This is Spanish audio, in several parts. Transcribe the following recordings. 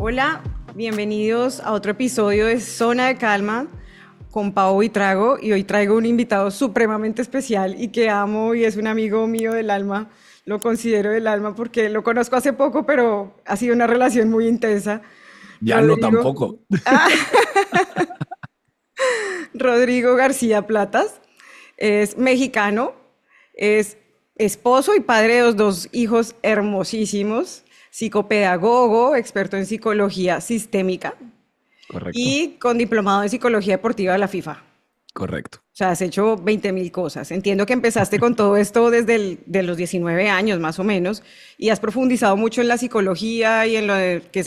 Hola, bienvenidos a otro episodio de Zona de Calma con Pau y Trago. Y hoy traigo un invitado supremamente especial y que amo y es un amigo mío del alma. Lo considero del alma porque lo conozco hace poco, pero ha sido una relación muy intensa. Ya no Rodrigo, tampoco. Rodrigo García Platas es mexicano, es esposo y padre de los dos hijos hermosísimos, psicopedagogo, experto en psicología sistémica Correcto, y con diplomado en psicología deportiva de la FIFA. correcto. O sea, has hecho 20.000 cosas. Entiendo que empezaste con todo esto desde de los 19 años más o menos y has profundizado mucho en la psicología y en lo que es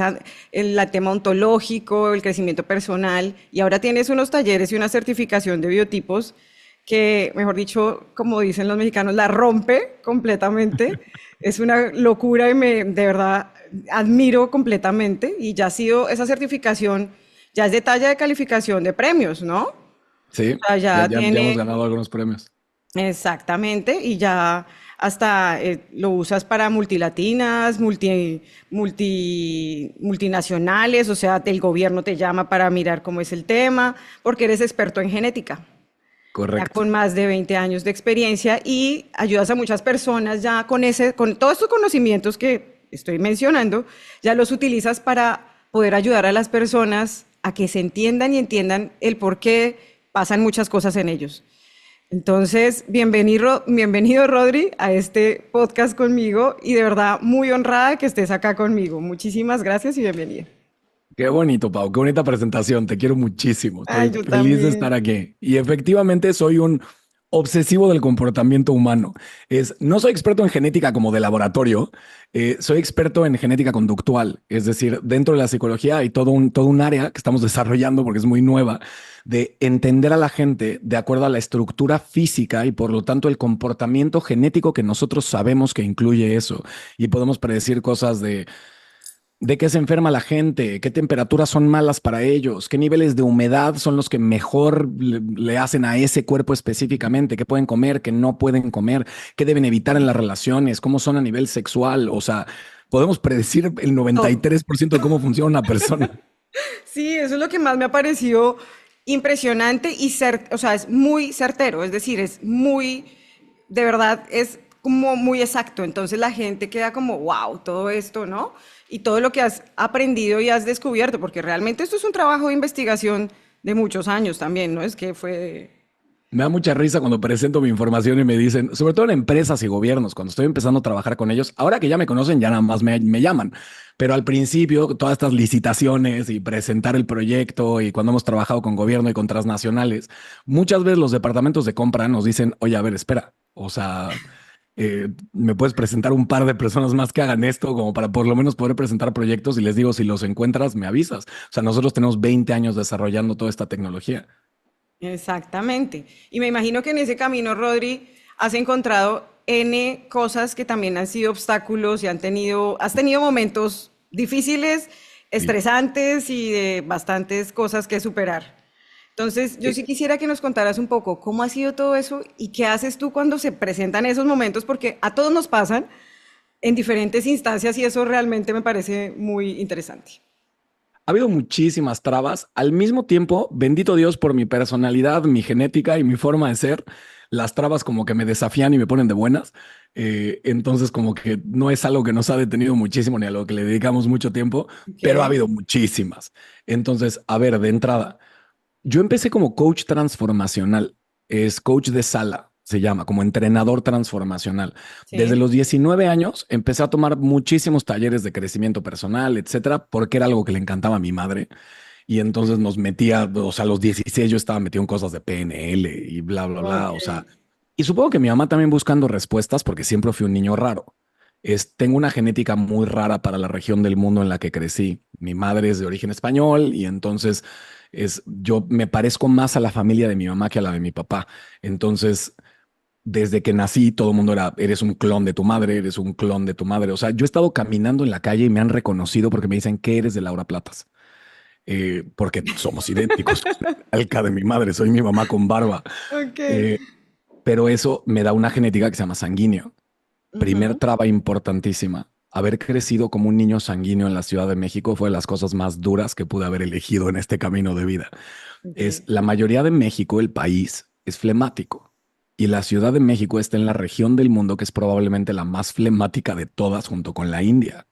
el tema ontológico, el crecimiento personal y ahora tienes unos talleres y una certificación de biotipos que, mejor dicho, como dicen los mexicanos, la rompe completamente. Es una locura y de verdad admiro completamente y ya ha sido esa certificación, ya es de talla de calificación de premios, ¿no? Sí, Sea, ya, ya ya, ya hemos tiene ganado algunos premios. exactamente y ya hasta lo usas para multilatinas, multinacionales, o sea, el gobierno te llama para mirar cómo es el tema, porque eres experto en genética, ya Correcto. con más de 20 años de experiencia y ayudas a muchas personas ya con todos estos conocimientos que estoy mencionando, ya los utilizas para poder ayudar a las personas a que se entiendan y entiendan el por qué pasan muchas cosas en ellos. Entonces, bienvenido Rodri a este podcast conmigo y de verdad muy honrada que estés acá conmigo. Muchísimas gracias y bienvenida. Qué bonito, Pau, qué bonita presentación. Te quiero muchísimo. Ay, Estoy yo feliz de estar también. aquí. Y efectivamente soy un obsesivo del comportamiento humano. No soy experto en genética como de laboratorio, soy experto en genética conductual. Es decir, dentro de la psicología hay todo un área que estamos desarrollando porque es muy nueva de entender a la gente de acuerdo a la estructura física y por lo tanto el comportamiento genético que nosotros sabemos que incluye eso. Y podemos predecir cosas de qué se enferma la gente, qué temperaturas son malas para ellos, qué niveles de humedad son los que mejor le hacen a ese cuerpo específicamente, qué pueden comer, qué no pueden comer, qué deben evitar en las relaciones, cómo son a nivel sexual. O sea, podemos predecir el Todo. 93% de cómo funciona una persona. Sí, eso es lo que más me ha parecido impresionante y o sea, es muy certero, es decir, es muy, de verdad, es como muy exacto. Entonces la gente queda como, wow, todo esto, ¿no? Y todo lo que has aprendido y has descubierto, porque realmente esto es un trabajo de investigación de muchos años también, ¿no? Es que fue... Me da mucha risa cuando presento mi información y me dicen, sobre todo en empresas y gobiernos, cuando estoy empezando a trabajar con ellos, ahora que ya me conocen, ya nada más me llaman. Pero al principio, todas estas licitaciones y presentar el proyecto y cuando hemos trabajado con gobierno y con transnacionales, muchas veces los departamentos de compra nos dicen, oye, a ver, espera, o sea, ¿me puedes presentar un par de personas más que hagan esto como para por lo menos poder presentar proyectos? Y les digo, si los encuentras, me avisas. O sea, nosotros tenemos 20 años desarrollando toda esta tecnología. Exactamente. Y me imagino que en ese camino, Rodri, has encontrado N cosas que también han sido obstáculos y has tenido momentos difíciles, Sí. estresantes y de bastantes cosas que superar. Entonces, yo sí quisiera que nos contaras un poco cómo ha sido todo eso y qué haces tú cuando se presentan esos momentos, porque a todos nos pasan en diferentes instancias y eso realmente me parece muy interesante. Ha habido muchísimas trabas. Al mismo tiempo, bendito Dios por mi personalidad, mi genética y mi forma de ser, las trabas como que me desafían y me ponen de buenas. Entonces, como que no es algo que nos ha detenido muchísimo ni a lo que le dedicamos mucho tiempo, Ok, pero ha habido muchísimas. Entonces, a ver, de entrada, yo empecé como coach transformacional, es coach de sala, se llama, como entrenador transformacional. Desde sí, los 19 años empecé a tomar muchísimos talleres de crecimiento personal, etcétera, porque era algo que le encantaba a mi madre. Y entonces nos metía, o sea, a los 16 yo estaba metido en cosas de PNL y bla, bla, bla. ok, O sea, y supongo que mi mamá también buscando respuestas, porque siempre fui un niño raro. Tengo una genética muy rara para la región del mundo en la que crecí. Mi madre es de origen español y entonces yo me parezco más a la familia de mi mamá que a la de mi papá. Entonces, desde que nací, todo el mundo era, eres un clon de tu madre, eres un clon de tu madre. O sea, yo he estado caminando en la calle y me han reconocido porque me dicen que eres de Laura Platas, porque somos idénticos. Alca de mi madre, soy mi mamá con barba. ok. Eh, pero eso me da una genética que se llama sanguíneo. Primer traba importantísima. haber crecido como un niño sanguíneo en la Ciudad de México fue de las cosas más duras que pude haber elegido en este camino de vida. Es Ok. la mayoría de México, el país, es flemático. Y la Ciudad de México está en la región del mundo que es probablemente la más flemática de todas junto con la India.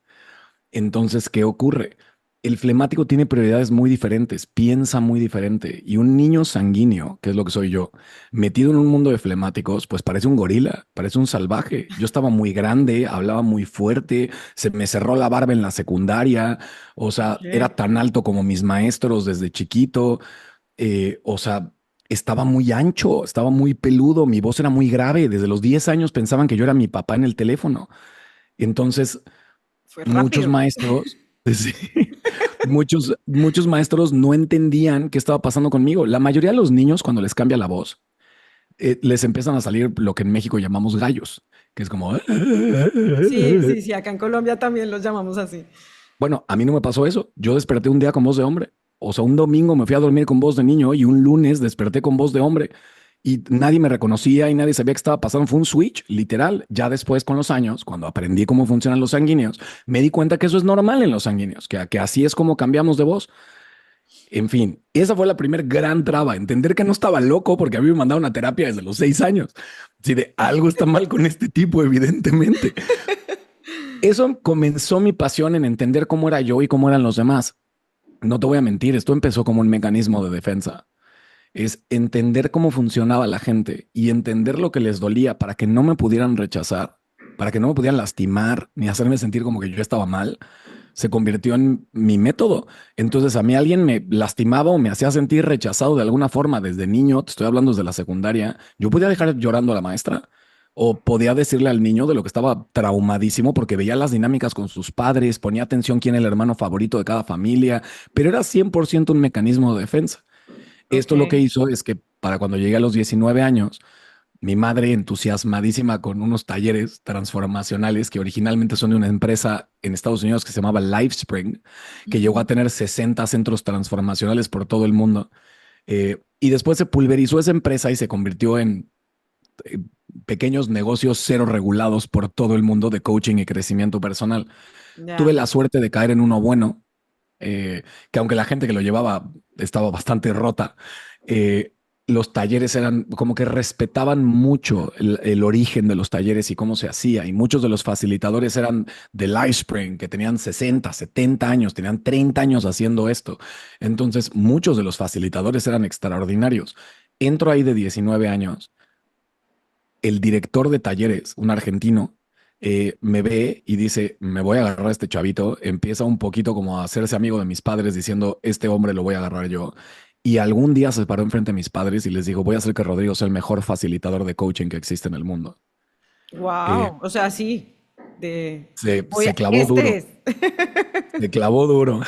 Entonces, ¿qué ocurre? El flemático tiene prioridades muy diferentes, piensa muy diferente. Y un niño sanguíneo, que es lo que soy yo, metido en un mundo de flemáticos, pues parece un gorila, parece un salvaje. Yo estaba muy grande, hablaba muy fuerte, se me cerró la barba en la secundaria, o sea, era Ok. tan alto como mis maestros desde chiquito, o sea, estaba muy ancho, estaba muy peludo, mi voz era muy grave. Desde los 10 años pensaban que yo era mi papá en el teléfono. Entonces, Fue muchos rápido. maestros, sí, muchos maestros no entendían qué estaba pasando conmigo. La mayoría de los niños, cuando les cambia la voz, les empiezan a salir lo que en México llamamos gallos, que es como... Sí, sí, sí, acá en Colombia también los llamamos así. Bueno, a mí no me pasó eso. Yo desperté un día con voz de hombre. O sea, un domingo me fui a dormir con voz de niño y un lunes desperté con voz de hombre. Y nadie me reconocía y nadie sabía qué estaba pasando. Fue un switch, literal. Ya después, con los años, cuando aprendí cómo funcionan los sanguíneos, me di cuenta que eso es normal en los sanguíneos, que así es como cambiamos de voz. En fin, esa fue la primer gran traba, entender que no estaba loco porque a mí me mandaron a terapia desde los 6 años. Si de algo está mal con este tipo, evidentemente. Eso comenzó mi pasión en entender cómo era yo y cómo eran los demás. No te voy a mentir, esto empezó como un mecanismo de defensa. Es entender cómo funcionaba la gente y entender lo que les dolía para que no me pudieran rechazar, para que no me pudieran lastimar ni hacerme sentir como que yo estaba mal. Se convirtió en mi método. Entonces a mí alguien me lastimaba o me hacía sentir rechazado de alguna forma desde niño, te estoy hablando desde la secundaria, yo podía dejar llorando a la maestra o podía decirle al niño de lo que estaba traumadísimo porque veía las dinámicas con sus padres, ponía atención quién era el hermano favorito de cada familia, pero era 100% un mecanismo de defensa. Ok. Esto lo que hizo es que para cuando llegué a los 19 años, mi madre, entusiasmadísima con unos talleres transformacionales que originalmente son de una empresa en Estados Unidos que se llamaba LifeSpring, que llegó a Ujú. tener 60 centros transformacionales por todo el mundo. Y después se pulverizó esa empresa y se convirtió en eh, pequeños negocios cero regulados por todo el mundo de coaching y crecimiento personal. Tuve Ya. la suerte de caer en uno bueno, que aunque la gente que lo llevaba estaba bastante rota, eh, los talleres eran como que respetaban mucho el origen de los talleres y cómo se hacía. Y muchos de los facilitadores eran de LifeSpring, que tenían 60, 70 años, tenían 30 años haciendo esto. Entonces, muchos de los facilitadores eran extraordinarios. Entro ahí de 19 años, el director de talleres, un argentino, me ve y dice, me voy a agarrar a este chavito, empieza un poquito como a hacerse amigo de mis padres diciendo, este hombre lo voy a agarrar yo. Y algún día se paró enfrente de mis padres y les dijo, voy a hacer que Rodrigo sea el mejor facilitador de coaching que existe en el mundo. Eh, Wow. O sea, sí. De se clavó este duro, es. se clavó duro.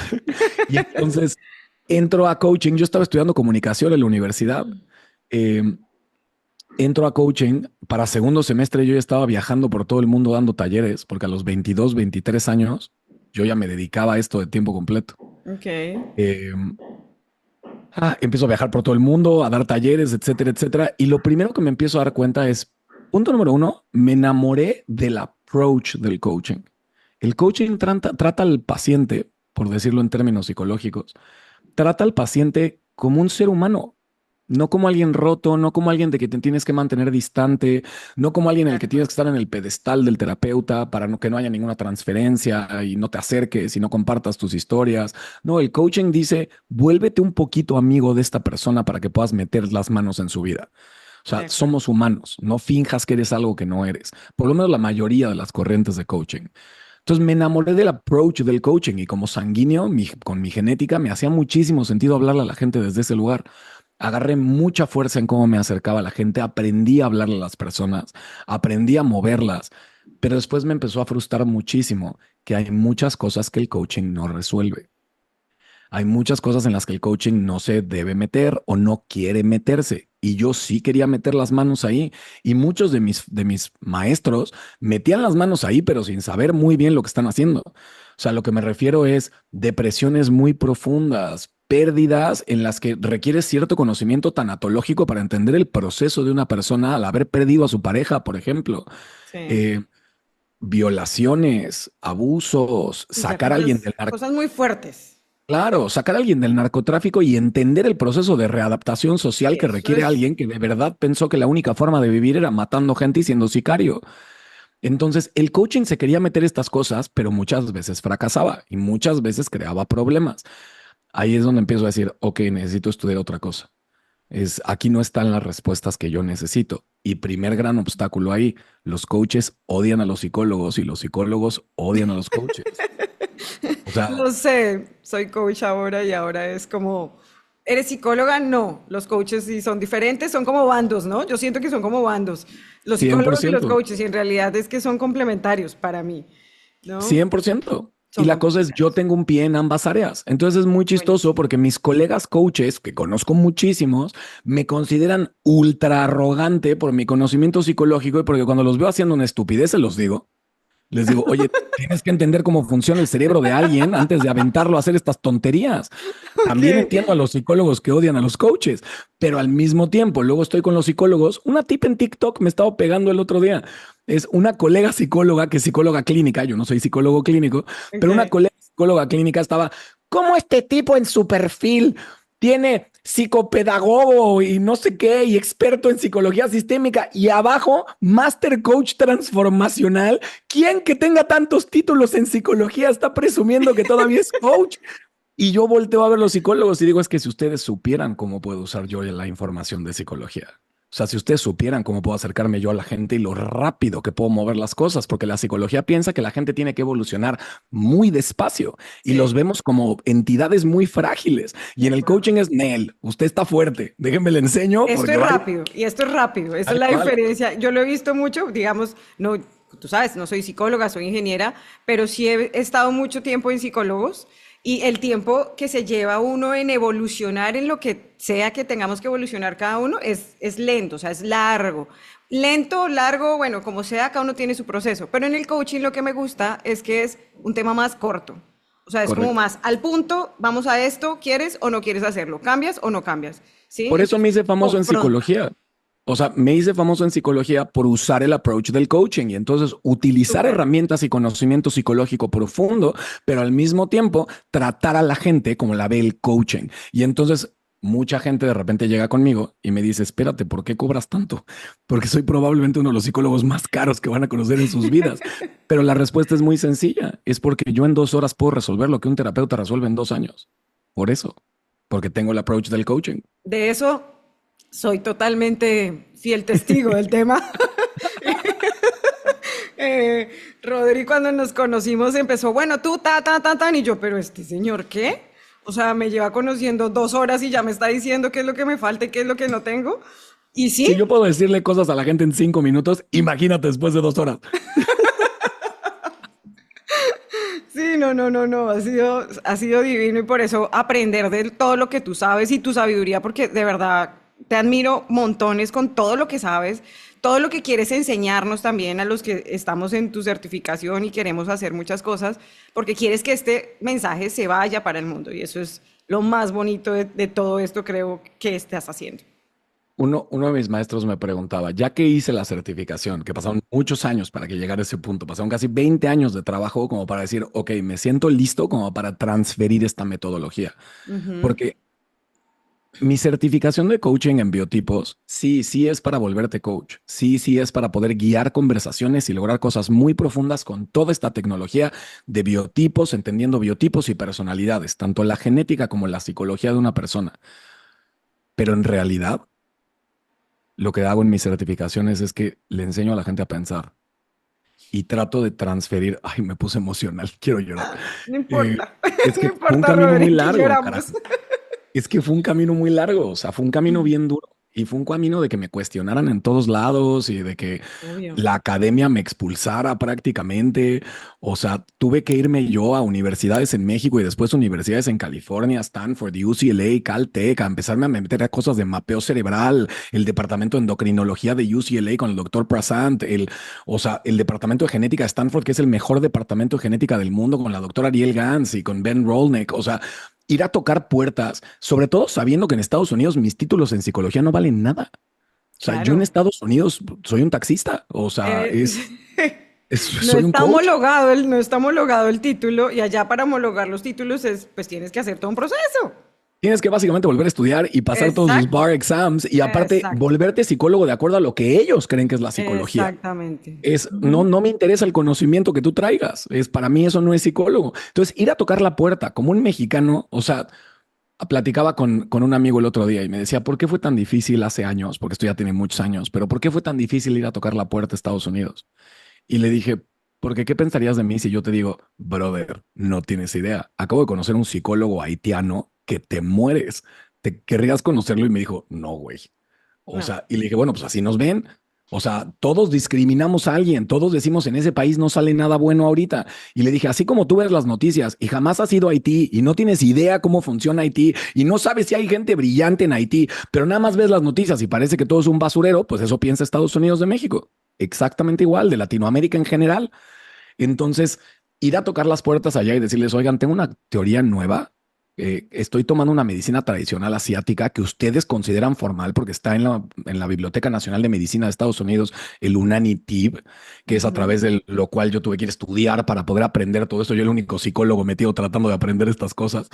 Y entonces entro a coaching, yo estaba estudiando comunicación en la universidad. Eh, Entro a coaching, para segundo semestre yo ya estaba viajando por todo el mundo dando talleres, porque a los 22, 23 años yo ya me dedicaba a esto de tiempo completo. Ok. Eh, Empiezo a viajar por todo el mundo, a dar talleres, etcétera, etcétera. Y lo primero que me empiezo a dar cuenta es, punto número uno, me enamoré del approach del coaching. El coaching trata al paciente, por decirlo en términos psicológicos, trata al paciente como un ser humano, no como alguien roto, no como alguien de que te tienes que mantener distante, no como alguien en el que Exacto. tienes que estar en el pedestal del terapeuta para que no haya ninguna transferencia y no te acerques y no compartas tus historias. No, el coaching dice, vuélvete un poquito amigo de esta persona para que puedas meter las manos en su vida. O De sea, acuerdo. somos humanos, no finjas que eres algo que no eres. Por lo menos la mayoría de las corrientes de coaching. Entonces me enamoré del approach del coaching y como sanguíneo, con mi genética, me hacía muchísimo sentido hablarle a la gente desde ese lugar. Agarré mucha fuerza en cómo me acercaba a la gente, aprendí a hablarle a las personas, aprendí a moverlas, pero después me empezó a frustrar muchísimo que hay muchas cosas que el coaching no resuelve. Hay muchas cosas en las que el coaching no se debe meter o no quiere meterse. Y yo sí quería meter las manos ahí. Y muchos de mis maestros metían las manos ahí, pero sin saber muy bien lo que están haciendo. O sea, lo que me refiero es depresiones muy profundas, pérdidas en las que requiere cierto conocimiento tanatológico para entender el proceso de una persona al haber perdido a su pareja, por ejemplo. Sí. Eh, violaciones, abusos, O sea, sacar a alguien del cosas muy fuertes. claro, sacar a alguien del narcotráfico y entender el proceso de readaptación social que Eso requiere es, alguien que de verdad pensó que la única forma de vivir era matando gente y siendo sicario. Entonces, el coaching se quería meter estas cosas, pero muchas veces fracasaba y muchas veces creaba problemas. Ahí es donde empiezo a decir, ok, necesito estudiar otra cosa. Aquí no están las respuestas que yo necesito. Y primer gran obstáculo ahí, los coaches odian a los psicólogos y los psicólogos odian a los coaches. O sea, lo sé, soy coach ahora y ahora es como, ¿eres psicóloga? No, los coaches sí son diferentes, son como bandos, ¿no? Yo siento que son como bandos, los cien por psicólogos y los ciento. coaches, y en realidad es que son complementarios para mí, ¿no? 100%. Y Son la cosa es, yo complementarios. tengo un pie en ambas áreas. Entonces es muy chistoso Buenísimo. porque mis colegas coaches, que conozco muchísimos, me consideran ultra arrogante por mi conocimiento psicológico y porque cuando los veo haciendo una estupidez se los digo. Les digo, oye, tienes que entender cómo funciona el cerebro de alguien antes de aventarlo a hacer estas tonterías. Ok, También entiendo a los psicólogos que odian a los coaches, pero al mismo tiempo, luego estoy con los psicólogos. Una tip en TikTok me estaba pegando el otro día. Es una colega psicóloga que es psicóloga clínica. Yo no soy psicólogo clínico, pero una ok. colega psicóloga clínica estaba, ¿cómo este tipo en su perfil tiene psicopedagogo y no sé qué, y experto en psicología sistémica, y abajo, Master Coach Transformacional? ¿Quién que tenga tantos títulos en psicología está presumiendo que todavía es coach? Y yo volteo a ver los psicólogos y digo, es que si ustedes supieran cómo puedo usar yo la información de psicología. O sea, si ustedes supieran cómo puedo acercarme yo a la gente y lo rápido que puedo mover las cosas, porque la psicología piensa que la gente tiene que evolucionar muy despacio y los Sí, vemos como entidades muy frágiles. Y de en el acuerdo. coaching es, Nel, usted está fuerte, déjenme le enseño Esto porque es vaya rápido y esto es rápido. Esa es tal la cual. diferencia. Yo lo he visto mucho, digamos, no, tú sabes, no soy psicóloga, soy ingeniera, pero sí he estado mucho tiempo en psicólogos y el tiempo que se lleva uno en evolucionar en lo que sea que tengamos que evolucionar cada uno es lento, o sea, es largo. Lento, largo, bueno, como sea, cada uno tiene su proceso. Pero en el coaching lo que me gusta es que es un tema más corto. O sea, es como Correcto. más al punto, vamos a esto, ¿quieres o no quieres hacerlo? ¿Cambias o no cambias? ¿Sí? Por eso me Entonces, hice famoso en confronta. psicología. O sea, me hice famoso en psicología por usar el approach del coaching y entonces utilizar Súper. herramientas y conocimiento psicológico profundo, pero al mismo tiempo tratar a la gente como la ve el coaching. Y entonces mucha gente de repente llega conmigo y me dice, espérate, ¿por qué cobras tanto? Porque soy probablemente uno de los psicólogos más caros que van a conocer en sus vidas. Pero la respuesta es muy sencilla. Es porque yo en 2 horas puedo resolver lo que un terapeuta resuelve en 2 años. Por eso, porque tengo el approach del coaching. De eso soy totalmente fiel testigo del tema. Eh, Rodri, cuando nos conocimos, empezó, bueno, tú, tan, y yo, pero este señor, ¿qué? O sea, me lleva conociendo 2 horas y ya me está diciendo qué es lo que me falta y qué es lo que no tengo. Y Si sí, yo puedo decirle cosas a la gente en 5 minutos, imagínate después de 2 horas. sí, no, no, no, no, ha sido divino y por eso aprender de todo lo que tú sabes y tu sabiduría, porque de verdad te admiro montones con todo lo que sabes, todo lo que quieres enseñarnos también a los que estamos en tu certificación y queremos hacer muchas cosas, porque quieres que este mensaje se vaya para el mundo y eso es lo más bonito de todo esto, creo que estás haciendo. Uno de mis maestros me preguntaba, ya que hice la certificación, que pasaron muchos años para que llegara a ese punto, pasaron casi 20 años de trabajo como para decir, ok, me siento listo como para transferir esta metodología. Porque mi certificación de coaching en biotipos, sí, sí es para volverte coach. Sí, sí es para poder guiar conversaciones y lograr cosas muy profundas con toda esta tecnología de biotipos, entendiendo biotipos y personalidades, tanto la genética como la psicología de una persona. Pero en realidad, lo que hago en mis certificaciones es que le enseño a la gente a pensar y trato de transferir. Ay, me puse emocional, quiero llorar. No Eh, importa, es no que fue un importa, camino muy Rodri, que largo, lloramos. carajo. Es que fue un camino muy largo, o sea, fue un camino bien duro y fue un camino de que me cuestionaran en todos lados y de que Obvio. la academia me expulsara prácticamente. O sea, tuve que irme yo a universidades en México y después universidades en California, Stanford, UCLA, Caltech, a empezarme a meter a cosas de mapeo cerebral, el departamento de endocrinología de UCLA con el doctor Prasant, o sea, el departamento de genética de Stanford, que es el mejor departamento de genética del mundo, con la doctora Ariel Gans y con Ben Rolnick. O sea, ir a tocar puertas, sobre todo sabiendo que en Estados Unidos mis títulos en psicología no valen nada. O sea, yo en Claro. Estados Unidos soy un taxista. O sea, Eres, No Soy un está coach. homologado no está homologado el título y allá para homologar los títulos pues tienes que hacer todo un proceso. Tienes que básicamente volver a estudiar y pasar todos los Exacto, bar exams y aparte exacto, volverte psicólogo de acuerdo a lo que ellos creen que es la psicología. exactamente. No, Ujú. no me interesa el conocimiento que tú traigas. Para mí eso no es psicólogo. Entonces, ir a tocar la puerta como un mexicano, o sea, platicaba con un amigo el otro día y me decía, ¿por qué fue tan difícil hace años? Porque esto ya tiene muchos años, pero ¿por qué fue tan difícil ir a tocar la puerta a Estados Unidos? Y le dije, porque ¿qué pensarías de mí si yo te digo, brother, no tienes idea? Acabo de conocer un psicólogo haitiano que te mueres. ¿Te querrías conocerlo? Y me dijo, no, güey. O No. sea, y le dije, bueno, pues así nos ven. O sea, todos discriminamos a alguien, todos decimos en ese país no sale nada bueno ahorita. Y le dije, así como tú ves las noticias y jamás has ido a Haití y no tienes idea cómo funciona Haití y no sabes si hay gente brillante en Haití, pero nada más ves las noticias y parece que todo es un basurero, pues eso piensa Estados Unidos de México. Exactamente igual, de Latinoamérica en general. Entonces, ir a tocar las puertas allá y decirles, oigan, tengo una teoría nueva. Estoy tomando una medicina tradicional asiática que ustedes consideran formal porque está en la Biblioteca Nacional de Medicina de Estados Unidos, el UNANITIB, que es a Ujú. través de lo cual yo tuve que ir a estudiar para poder aprender todo esto. Yo el único psicólogo metido tratando de aprender estas cosas.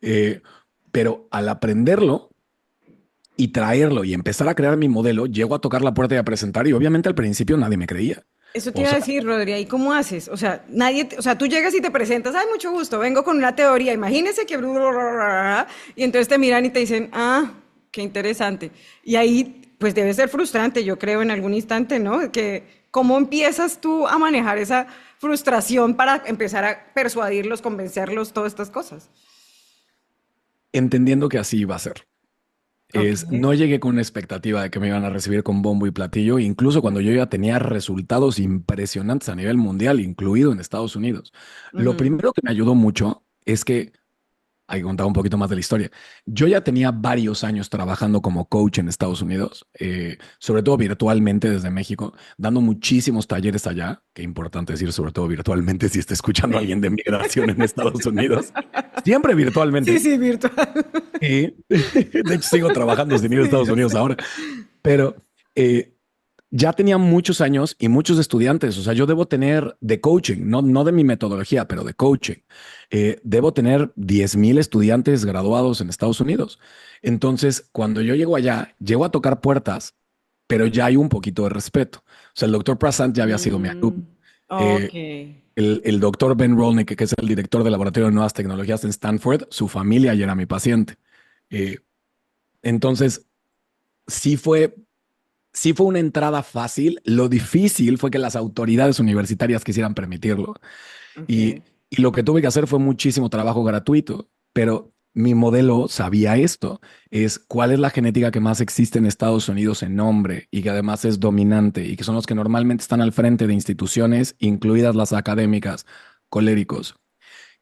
Eh, pero al aprenderlo y traerlo y empezar a crear mi modelo, llego a tocar la puerta y a presentar y obviamente al principio nadie me creía. Eso te O iba a sea, decir, Rodri, ¿y cómo haces? O sea, o sea, tú llegas y te presentas, ay, mucho gusto, vengo con una teoría, imagínese que... Y entonces te miran y te dicen, ah, qué interesante. Y ahí, pues debe ser frustrante, yo creo, en algún instante, ¿no? Que, ¿cómo empiezas tú a manejar esa frustración para empezar a persuadirlos, convencerlos, todas estas cosas? entendiendo que así iba a ser. Ok. No llegué con una expectativa de que me iban a recibir con bombo y platillo, incluso cuando yo ya tenía resultados impresionantes a nivel mundial, incluido en Estados Unidos. Lo Ujú. primero que me ayudó mucho es que hay que contar un poquito más de la historia. Yo ya tenía varios años trabajando como coach en Estados Unidos, sobre todo virtualmente desde México, dando muchísimos talleres allá. Qué importante decir, sobre todo virtualmente, si está escuchando a alguien de migración en Estados Unidos. Siempre Sí, virtualmente. sí, virtual. Y de hecho sigo trabajando sin ir a Sí, Estados yo Unidos sé. ahora, pero eh, ya tenía muchos años y muchos estudiantes. O sea, yo debo tener de coaching, no de mi metodología, pero de coaching. Debo tener 10,000 estudiantes graduados en Estados Unidos. Entonces, cuando yo llego allá, llego a tocar puertas, pero ya hay un poquito de respeto. O sea, el doctor Prasant ya había sido mi alumno. Mm, ok. Eh, el doctor Ben Rolnick, que es el director del Laboratorio de Nuevas Tecnologías en Stanford, su familia ya era mi paciente. Eh, entonces, sí fue sí fue una entrada fácil. Lo difícil fue que las autoridades universitarias quisieran permitirlo. Ok. Y lo que tuve que hacer fue muchísimo trabajo gratuito, pero mi modelo sabía esto, es cuál es la genética que más existe en Estados Unidos en nombre y que además es dominante y que son los que normalmente están al frente de instituciones, incluidas las académicas, coléricos.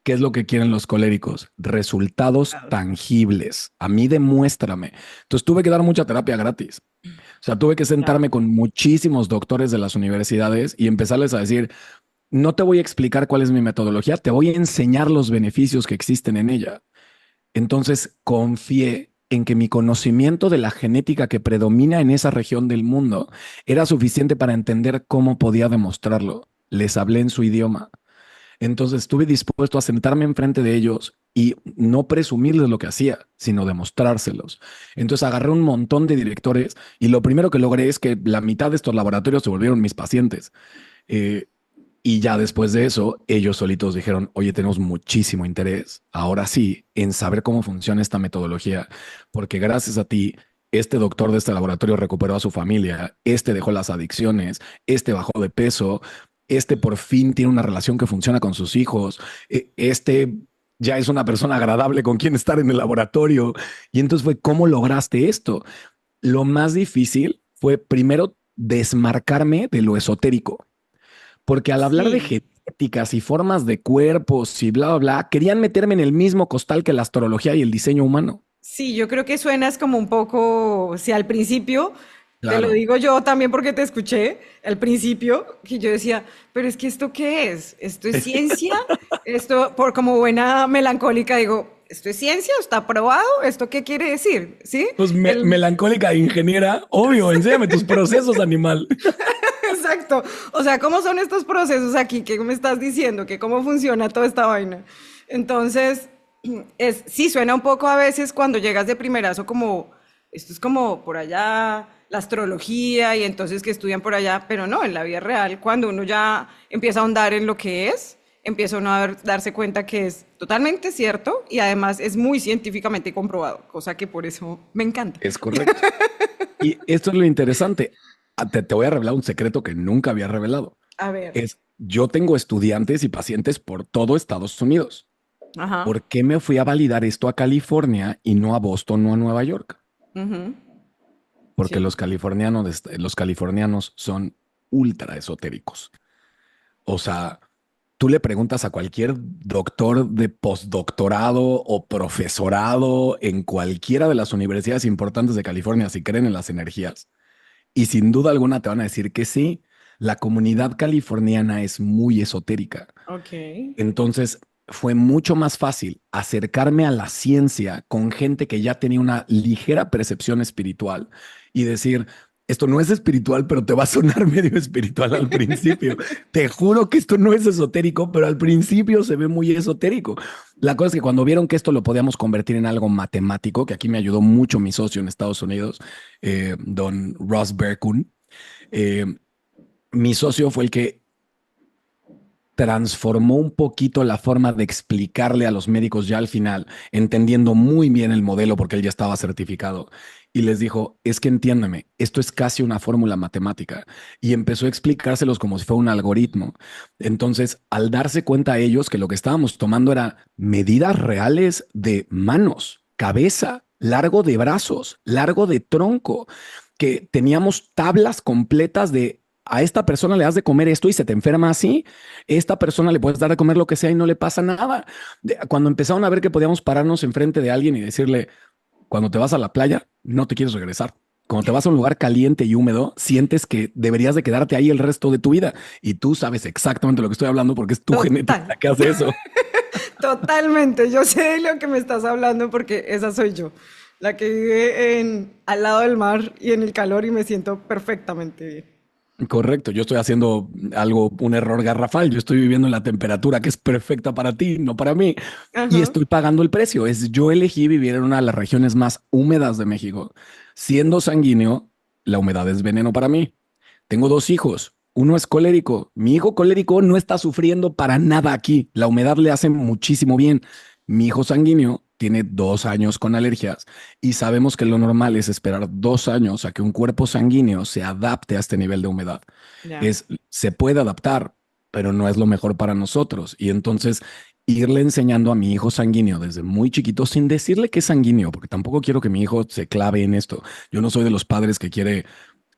¿Qué es lo que quieren los coléricos? Resultados tangibles. A mí demuéstrame. Entonces tuve que dar mucha terapia gratis. O sea, tuve que Ya. sentarme con muchísimos doctores de las universidades y empezarles a decir, no te voy a explicar cuál es mi metodología, te voy a enseñar los beneficios que existen en ella. Entonces confié en que mi conocimiento de la genética que predomina en esa región del mundo era suficiente para entender cómo podía demostrarlo. Les hablé en su idioma. Entonces estuve dispuesto a sentarme enfrente de ellos y no presumirles lo que hacía, sino demostrárselos. Entonces agarré un montón de directores y lo primero que logré es que la mitad de estos laboratorios se volvieron mis pacientes. Eh, y ya después de eso, ellos solitos dijeron, oye, tenemos muchísimo interés, ahora sí, en saber cómo funciona esta metodología, porque gracias a ti, este doctor de este laboratorio recuperó a su familia, este dejó las adicciones, este bajó de peso, este por fin tiene una relación que funciona con sus hijos, este ya es una persona agradable con quien estar en el laboratorio. Y entonces fue, ¿cómo lograste esto? Lo más difícil fue primero desmarcarme de lo esotérico porque al hablar de Sí. genéticas y formas de cuerpos y bla, bla, bla, querían meterme en el mismo costal que la astrología y el diseño humano. Sí, yo creo que suenas como un poco, si al principio, te lo Claro. digo yo también porque te escuché al principio, que yo decía, pero es que ¿esto qué es? ¿Esto es ciencia? Esto, por como buena melancólica, digo, ¿esto es ciencia? ¿Está probado? ¿Esto qué quiere decir? ¿Sí? Pues El, melancólica ingeniera, obvio, enséñame tus procesos, animal. Exacto. O sea, ¿cómo son estos procesos aquí? ¿Qué me estás diciendo? ¿Que cómo funciona toda esta vaina? Entonces, sí, suena un poco a veces cuando llegas de primerazo como, esto es como por allá, la astrología y entonces que estudian por allá, pero no, en la vida real, cuando uno ya empieza a ahondar en lo que es, empieza uno a darse cuenta que es totalmente cierto y además es muy científicamente comprobado, cosa que por eso me encanta. Es correcto. Y esto es lo interesante. Te voy a revelar un secreto que nunca había revelado. A ver. Yo tengo estudiantes y pacientes por todo Estados Unidos. Ajá. ¿Por qué me fui a validar esto a California y no a Boston o a Nueva York? Ujú. Porque Sí. los californianos son ultra esotéricos. O sea, tú le preguntas a cualquier doctor de postdoctorado o profesorado en cualquiera de las universidades importantes de California si creen en las energías. Y sin duda alguna te van a decir que sí. La comunidad californiana es muy esotérica. Ok. Entonces fue mucho más fácil acercarme a la ciencia con gente que ya tenía una ligera percepción espiritual y decir, esto no es espiritual, pero te va a sonar medio espiritual al principio. Te juro que esto no es esotérico, pero al principio se ve muy esotérico. La cosa es que cuando vieron que esto lo podíamos convertir en algo matemático, que aquí me ayudó mucho mi socio en Estados Unidos, don Ross Berkun, eh, mi socio fue el que transformó un poquito la forma de explicarle a los médicos ya al final, entendiendo muy bien el modelo porque él ya estaba certificado. Y les dijo, es que entiéndeme, esto es casi una fórmula matemática. Y empezó a explicárselos como si fuera un algoritmo. Entonces, al darse cuenta a ellos que lo que estábamos tomando era medidas reales de manos, cabeza, largo de brazos, largo de tronco, que teníamos tablas completas de a esta persona le das de comer esto y se te enferma así, esta persona le puedes dar de comer lo que sea y no le pasa nada. Cuando empezaron a ver que podíamos pararnos enfrente de alguien y decirle, cuando te vas a la playa, no te quieres regresar. Cuando te vas a un lugar caliente y húmedo, sientes que deberías de quedarte ahí el resto de tu vida. Y tú sabes exactamente lo que estoy hablando porque es tu genética Total. la que hace eso. Totalmente. Yo sé de lo que me estás hablando porque esa soy yo. La que vive al lado del mar y en el calor y me siento perfectamente bien. Correcto, yo estoy haciendo algo, un error garrafal. Yo estoy viviendo en la temperatura que es perfecta para ti, no para mí, y Ajá. estoy pagando el precio. Yo elegí vivir en una de las regiones más húmedas de México. Siendo sanguíneo, la humedad es veneno para mí. Tengo dos hijos. Uno es colérico. Mi hijo colérico no está sufriendo para nada aquí. La humedad le hace muchísimo bien. Mi hijo sanguíneo tiene 2 años con alergias y sabemos que lo normal es esperar 2 años a que un cuerpo sanguíneo se adapte a este nivel de humedad. Ya. Se puede adaptar, pero no es lo mejor para nosotros. Y entonces irle enseñando a mi hijo sanguíneo desde muy chiquito, sin decirle que es sanguíneo, porque tampoco quiero que mi hijo se clave en esto. Yo no soy de los padres que quiere,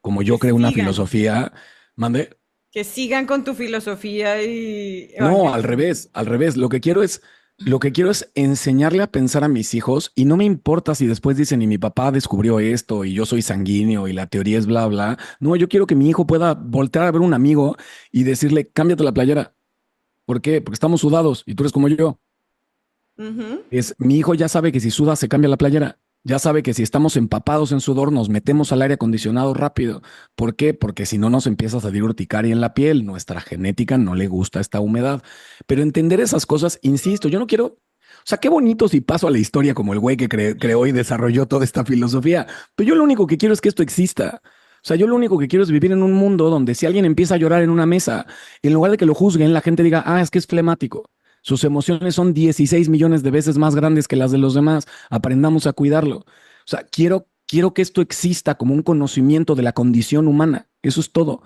como Que yo creo una sigan. filosofía, mande. Que sigan con tu filosofía y No, al evangelizando. revés, al revés. Lo que quiero es enseñarle a pensar a mis hijos y no me importa si después dicen y mi papá descubrió esto y yo soy sanguíneo y la teoría es bla, bla. No, yo quiero que mi hijo pueda voltear a ver a un amigo y decirle, cámbiate la playera. ¿Por qué? Porque estamos sudados y tú eres como yo. Ujú. Mi hijo ya sabe que si suda se cambia la playera. Ya sabe que si estamos empapados en sudor nos metemos al aire acondicionado rápido. ¿Por qué? Porque si no nos empieza a salir urticaria en la piel. Nuestra genética no le gusta esta humedad. Pero entender esas cosas, insisto, yo no quiero. O sea, qué bonito si paso a la historia como el güey que creó y desarrolló toda esta filosofía. Pero yo lo único que quiero es que esto exista. O sea, yo lo único que quiero es vivir en un mundo donde si alguien empieza a llorar en una mesa, en lugar de que lo juzguen, la gente diga, ah, es que es flemático. Sus emociones son 16 millones de veces más grandes que las de los demás. Aprendamos a cuidarlo. O sea, quiero que esto exista como un conocimiento de la condición humana. Eso es todo.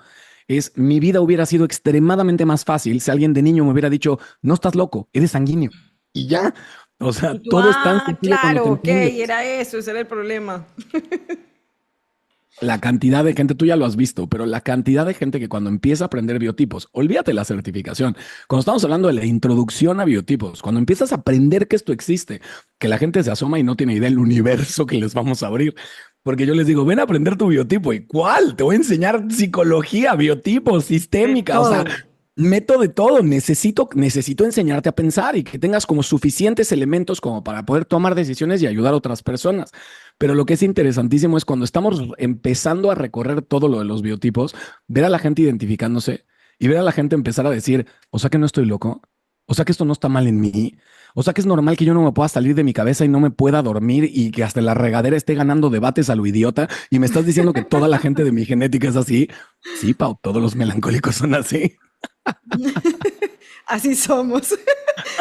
Mi vida hubiera sido extremadamente más fácil si alguien de niño me hubiera dicho, no estás loco, eres sanguíneo. Y ya. O sea, Y tú, todo es tan ah, sencillo cuando te claro, ok, entiendes. era eso, ese era el problema. La cantidad de gente, tú ya lo has visto, pero la cantidad de gente que cuando empieza a aprender biotipos, olvídate la certificación. Cuando estamos hablando de la introducción a biotipos, cuando empiezas a aprender que esto existe, que la gente se asoma y no tiene idea del universo que les vamos a abrir. Porque yo les digo, ven a aprender tu biotipo. ¿Y cuál? Te voy a enseñar psicología, biotipos, De sistémica. O sea, todo. Meto de todo, necesito enseñarte a pensar y que tengas como suficientes elementos como para poder tomar decisiones y ayudar a otras personas. Pero lo que es interesantísimo es cuando estamos empezando a recorrer todo lo de los biotipos, ver a la gente identificándose y ver a la gente empezar a decir, o sea que no estoy loco, o sea que esto no está mal en mí, o sea que es normal que yo no me pueda salir de mi cabeza y no me pueda dormir y que hasta en la regadera esté ganando debates a lo idiota y me estás diciendo que toda la gente de mi genética es así. Sí, Pau, todos los melancólicos son así. Así somos.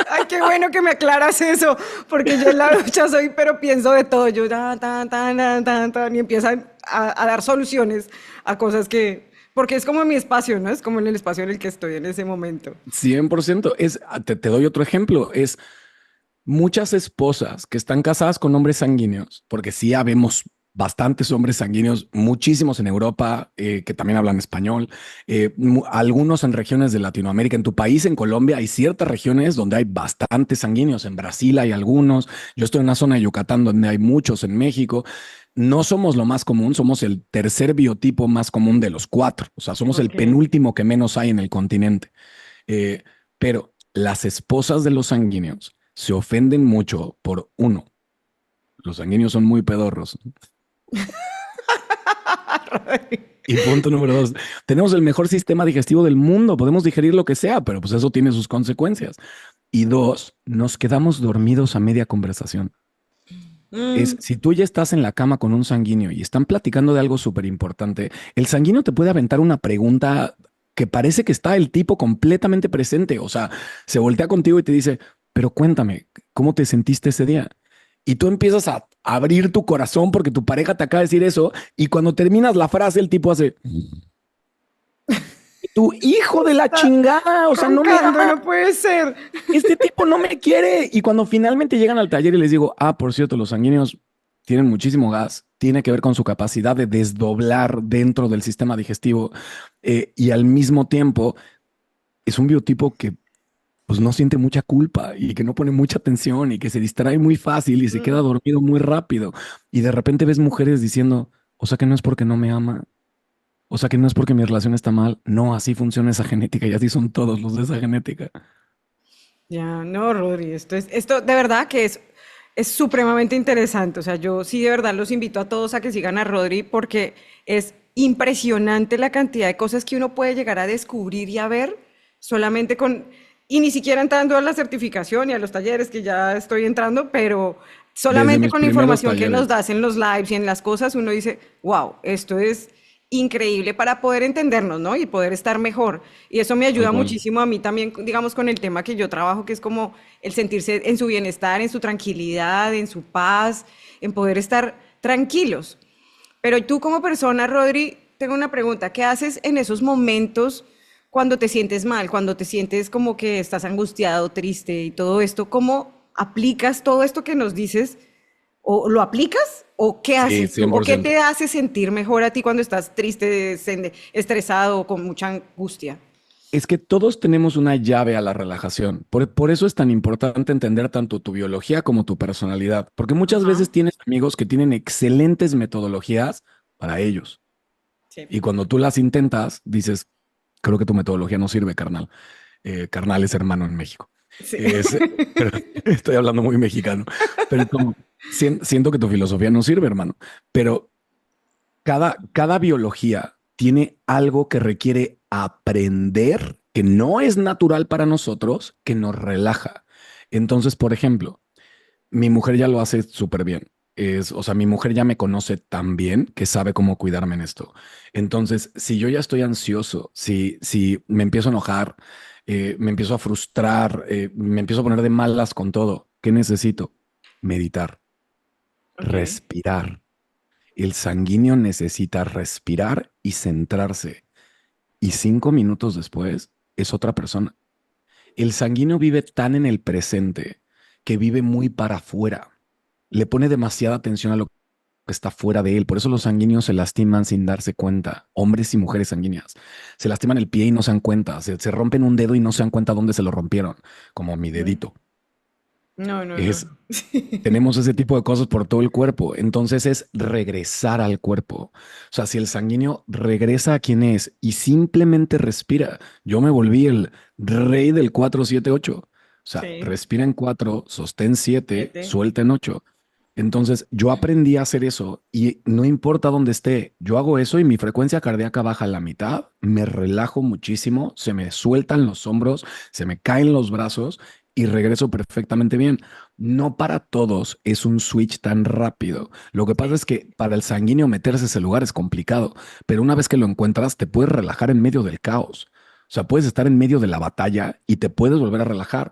Ay, qué bueno que me aclaras eso, porque yo en la lucha soy, pero pienso de todo. Yo y empiezan a dar soluciones a cosas que, porque es como mi espacio, ¿no? Es como en el espacio en el que estoy en ese momento. 100%. Te doy otro ejemplo. Es muchas esposas que están casadas con hombres sanguíneos, porque sí habemos bastantes hombres sanguíneos, muchísimos en Europa que también hablan español, algunos en regiones de Latinoamérica. En tu país, en Colombia, hay ciertas regiones donde hay bastantes sanguíneos. En Brasil hay algunos. Yo estoy en una zona de Yucatán donde hay muchos. En México no somos lo más común, somos el tercer biotipo más común de los cuatro. O sea, somos el Ok. penúltimo que menos hay en el continente. Eh, pero las esposas de los sanguíneos se ofenden mucho por uno. Los sanguíneos son muy pedorros. Y punto número dos, tenemos el mejor sistema digestivo del mundo, podemos digerir lo que sea, pero pues eso tiene sus consecuencias. Y dos, nos quedamos dormidos a media conversación. Es Mm, si tú ya estás en la cama con un sanguíneo y están platicando de algo súper importante, el sanguíneo te puede aventar una pregunta que parece que está el tipo completamente presente. O sea, se voltea contigo y te dice, pero cuéntame, ¿cómo te sentiste ese día? Y tú empiezas a abrir tu corazón porque tu pareja te acaba de decir eso y cuando terminas la frase el tipo hace, tu hijo de la está chingada, o sea, no me roncando, ama, no puede ser. este tipo no me quiere. Y cuando finalmente llegan al taller y les digo, ah, por cierto, los sanguíneos tienen muchísimo gas, tiene que ver con su capacidad de desdoblar dentro del sistema digestivo y al mismo tiempo es un biotipo que pues no siente mucha culpa y que no pone mucha atención y que se distrae muy fácil y se queda Mm, dormido muy rápido. Y de repente ves mujeres diciendo, o sea que no es porque no me ama, o sea que no es porque mi relación está mal. No, así funciona esa genética y así son todos los de esa genética. ya, no, Rodri, esto de verdad que es supremamente interesante. O sea, yo sí de verdad los invito a todos a que sigan a Rodri porque es impresionante la cantidad de cosas que uno puede llegar a descubrir y a ver solamente con, y ni siquiera entrando a la certificación y a los talleres que ya estoy entrando, pero Desde solamente mis con la primeros información que nos talleres. das en los lives y en las cosas, uno dice, wow, esto es increíble para poder entendernos, ¿no? Y poder estar mejor. Y eso me Tal ayuda cual. muchísimo a mí también, digamos, con el tema que yo trabajo, que es como el sentirse en su bienestar, en su tranquilidad, en su paz, en poder estar tranquilos. Pero tú como persona, Rodri, tengo una pregunta. ¿Qué haces en esos momentos cuando te sientes mal, cuando te sientes como que estás angustiado, triste y todo esto? ¿Cómo aplicas todo esto que nos dices? ¿O lo aplicas? ¿O qué Sí, haces tú? ¿O qué 100%. te hace sentir mejor a ti cuando estás triste, estresado o con mucha angustia? Es que todos tenemos una llave a la relajación. Por eso es tan importante entender tanto tu biología como tu personalidad, porque muchas Ajá. veces tienes amigos que tienen excelentes metodologías para ellos. Sí. Y cuando tú las intentas, dices, creo que tu metodología no sirve, carnal. Carnal es hermano en México. Sí. Es, pero estoy hablando muy mexicano, pero es como, siento que tu filosofía no sirve, hermano. Pero cada biología tiene algo que requiere aprender, que no es natural para nosotros, que nos relaja. Entonces, por ejemplo, mi mujer ya lo hace súper bien. O sea, mi mujer ya me conoce tan bien que sabe cómo cuidarme en esto. Entonces, si yo ya estoy ansioso, si me empiezo a enojar, me empiezo a frustrar, me empiezo a poner de malas con todo, ¿qué necesito? Meditar, Ok. respirar. El sanguíneo necesita respirar y centrarse. Y 5 minutos después es otra persona. El sanguíneo vive tan en el presente que vive muy para afuera. Le pone demasiada atención a lo que está fuera de él. Por eso los sanguíneos se lastiman sin darse cuenta. Hombres y mujeres sanguíneas. Se lastiman el pie y no se dan cuenta. Se rompen un dedo y no se dan cuenta dónde se lo rompieron. Como mi Mm. dedito. No, no, no, Es, no. tenemos ese tipo de cosas por todo el cuerpo. Entonces es regresar al cuerpo. O sea, si el sanguíneo regresa a quien es y simplemente respira, yo me volví el rey del 4-7-8. O sea, Sí, respira en 4, sostén 7, siete. suelta en 8. Entonces yo aprendí a hacer eso y no importa dónde esté, yo hago eso y mi frecuencia cardíaca baja a la mitad, me relajo muchísimo, se me sueltan los hombros, se me caen los brazos y regreso perfectamente bien. No para todos es un switch tan rápido. Lo que pasa Sí. es que para el sanguíneo meterse a ese lugar es complicado, pero una vez que lo encuentras te puedes relajar en medio del caos. O sea, puedes estar en medio de la batalla y te puedes volver a relajar.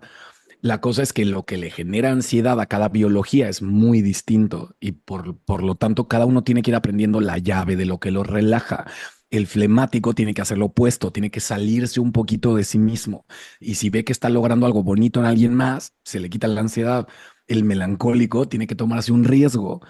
La cosa es que lo que le genera ansiedad a cada biología es muy distinto y por lo tanto cada uno tiene que ir aprendiendo la llave de lo que lo relaja. El flemático tiene que hacer lo opuesto, tiene que salirse un poquito de sí mismo y si ve que está logrando algo bonito en alguien más, se le quita la ansiedad. El melancólico tiene que tomarse un riesgo.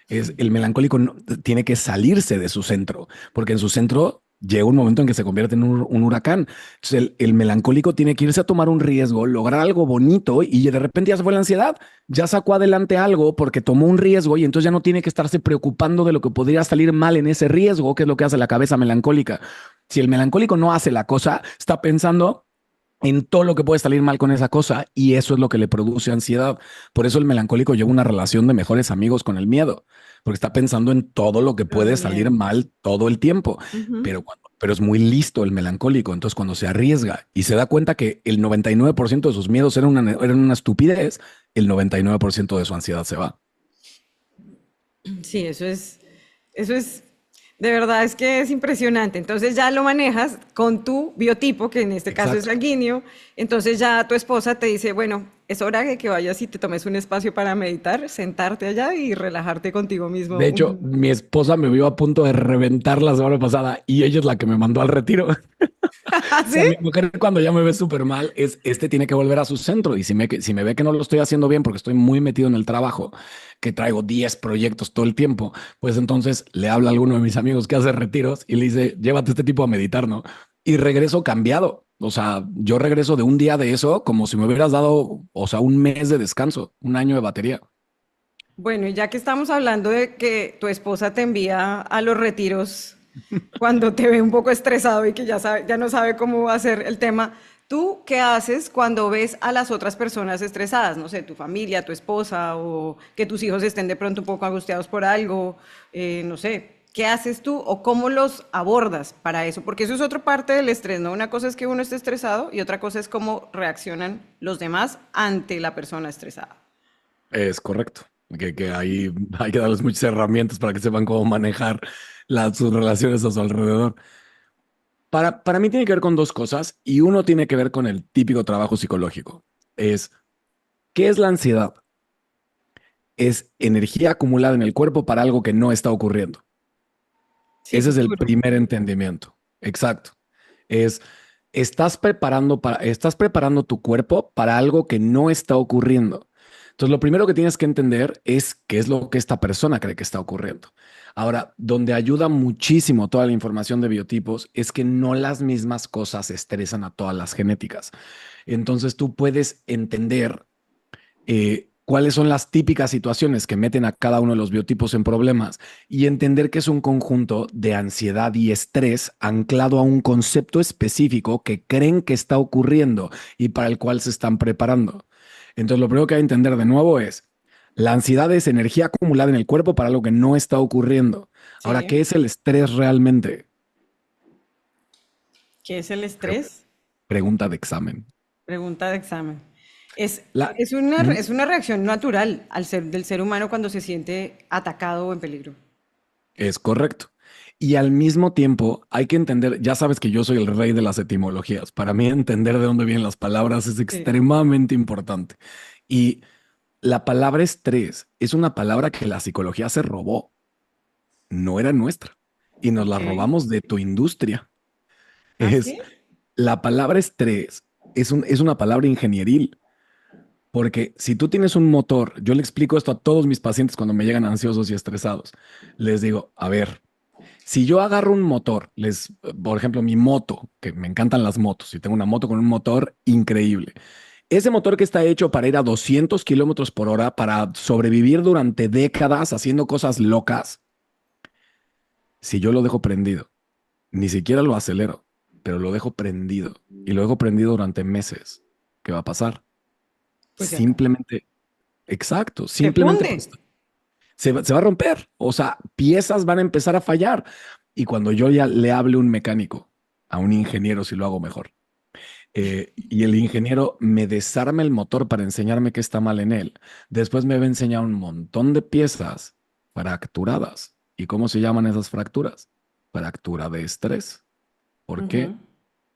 El melancólico tiene que salirse de su centro, porque en su centro llega un momento en que se convierte en un huracán. Entonces, el melancólico tiene que irse a tomar un riesgo, lograr algo bonito y de repente ya se fue la ansiedad, ya sacó adelante algo porque tomó un riesgo y entonces ya no tiene que estarse preocupando de lo que podría salir mal en ese riesgo, que es lo que hace la cabeza melancólica. Si el melancólico no hace la cosa, está pensando en todo lo que puede salir mal con esa cosa y eso es lo que le produce ansiedad. Por eso el melancólico lleva una relación de mejores amigos con el miedo, porque está pensando en todo lo que Todo el puede salir miedo. mal todo el tiempo. Ujú. Pero es muy listo el melancólico. Entonces, cuando se arriesga y se da cuenta que el 99% de sus miedos eran una estupidez, el 99% de su ansiedad se va. Sí, eso es, de verdad es que es impresionante. Entonces ya lo manejas con tu biotipo, que en este caso es Exacto. sanguíneo. Entonces ya tu esposa te dice, bueno, es hora de que vayas y te tomes un espacio para meditar, sentarte allá y relajarte contigo mismo. De hecho, mi esposa me vio a punto de reventar la semana pasada y ella es la que me mandó al retiro. ¿Ah, O sí? sea, mi mujer cuando ya me ve súper mal es, este tiene que volver a su centro y si me ve que no lo estoy haciendo bien porque estoy muy metido en el trabajo, que traigo 10 proyectos todo el tiempo, pues entonces le habla a alguno de mis amigos que hace retiros y le dice, llévate este tipo a meditar, ¿no? Y regreso cambiado. O sea, yo regreso de un día de eso como si me hubieras dado, o sea, un mes de descanso, un año de batería. Bueno, y ya que estamos hablando de que tu esposa te envía a los retiros cuando te ve un poco estresado y que ya sabe, ya no sabe cómo va a ser el tema, ¿tú qué haces cuando ves a las otras personas estresadas? No sé, tu familia, tu esposa o que tus hijos estén de pronto un poco angustiados por algo, no sé. ¿Qué haces tú o cómo los abordas para eso? Porque eso es otra parte del estrés, ¿no? Una cosa es que uno esté estresado y otra cosa es cómo reaccionan los demás ante la persona estresada. Es correcto. Que ahí hay que darles muchas herramientas para que sepan cómo manejar sus relaciones a su alrededor. Para mí tiene que ver con dos cosas y uno tiene que ver con el típico trabajo psicológico. Es, ¿qué es la ansiedad? Es energía acumulada en el cuerpo para algo que no está ocurriendo. Sí, Ese es el futuro. primer entendimiento. Exacto. Es, estás preparando tu cuerpo para algo que no está ocurriendo. Entonces, lo primero que tienes que entender es qué es lo que esta persona cree que está ocurriendo. Ahora, donde ayuda muchísimo toda la información de biotipos es que no las mismas cosas estresan a todas las genéticas. Entonces, tú puedes entender cuáles son las típicas situaciones que meten a cada uno de los biotipos en problemas y entender que es un conjunto de ansiedad y estrés anclado a un concepto específico que creen que está ocurriendo y para el cual se están preparando. Entonces, lo primero que hay que entender de nuevo es, la ansiedad es energía acumulada en el cuerpo para algo que no está ocurriendo. Ahora, ¿qué Sí. es el estrés realmente? ¿Qué es el Pre- estrés? Pregunta de examen. Pregunta de examen. La, Es una reacción natural al ser, del ser humano cuando se siente atacado o en peligro. Es correcto. Y al mismo tiempo hay que entender, ya sabes que yo soy el rey de las etimologías. Para mí entender de dónde vienen las palabras es Sí. extremadamente importante. Y la palabra estrés es una palabra que la psicología se robó, no era nuestra. Y nos Ok. la robamos de tu industria. ¿Ah, Es sí? la palabra estrés es una palabra ingenieril. Porque si tú tienes un motor, yo le explico esto a todos mis pacientes cuando me llegan ansiosos y estresados. Les digo, a ver, si yo agarro un motor, por ejemplo, mi moto, que me encantan las motos, y tengo una moto con un motor increíble, ese motor que está hecho para ir a 200 kilómetros por hora, para sobrevivir durante décadas haciendo cosas locas, si yo lo dejo prendido, ni siquiera lo acelero, pero lo dejo prendido y lo dejo prendido durante meses, ¿qué va a pasar? Pues se acabó. Simplemente, exacto, Se simplemente funde. pues, se va a romper. O sea, piezas van a empezar a fallar. Y cuando yo ya le hable a un mecánico, a un ingeniero, si lo hago mejor, y el ingeniero me desarma el motor para enseñarme qué está mal en él, después me va a enseñar un montón de piezas fracturadas. ¿Y cómo se llaman esas fracturas? Fractura de estrés. ¿Por Ujú. qué?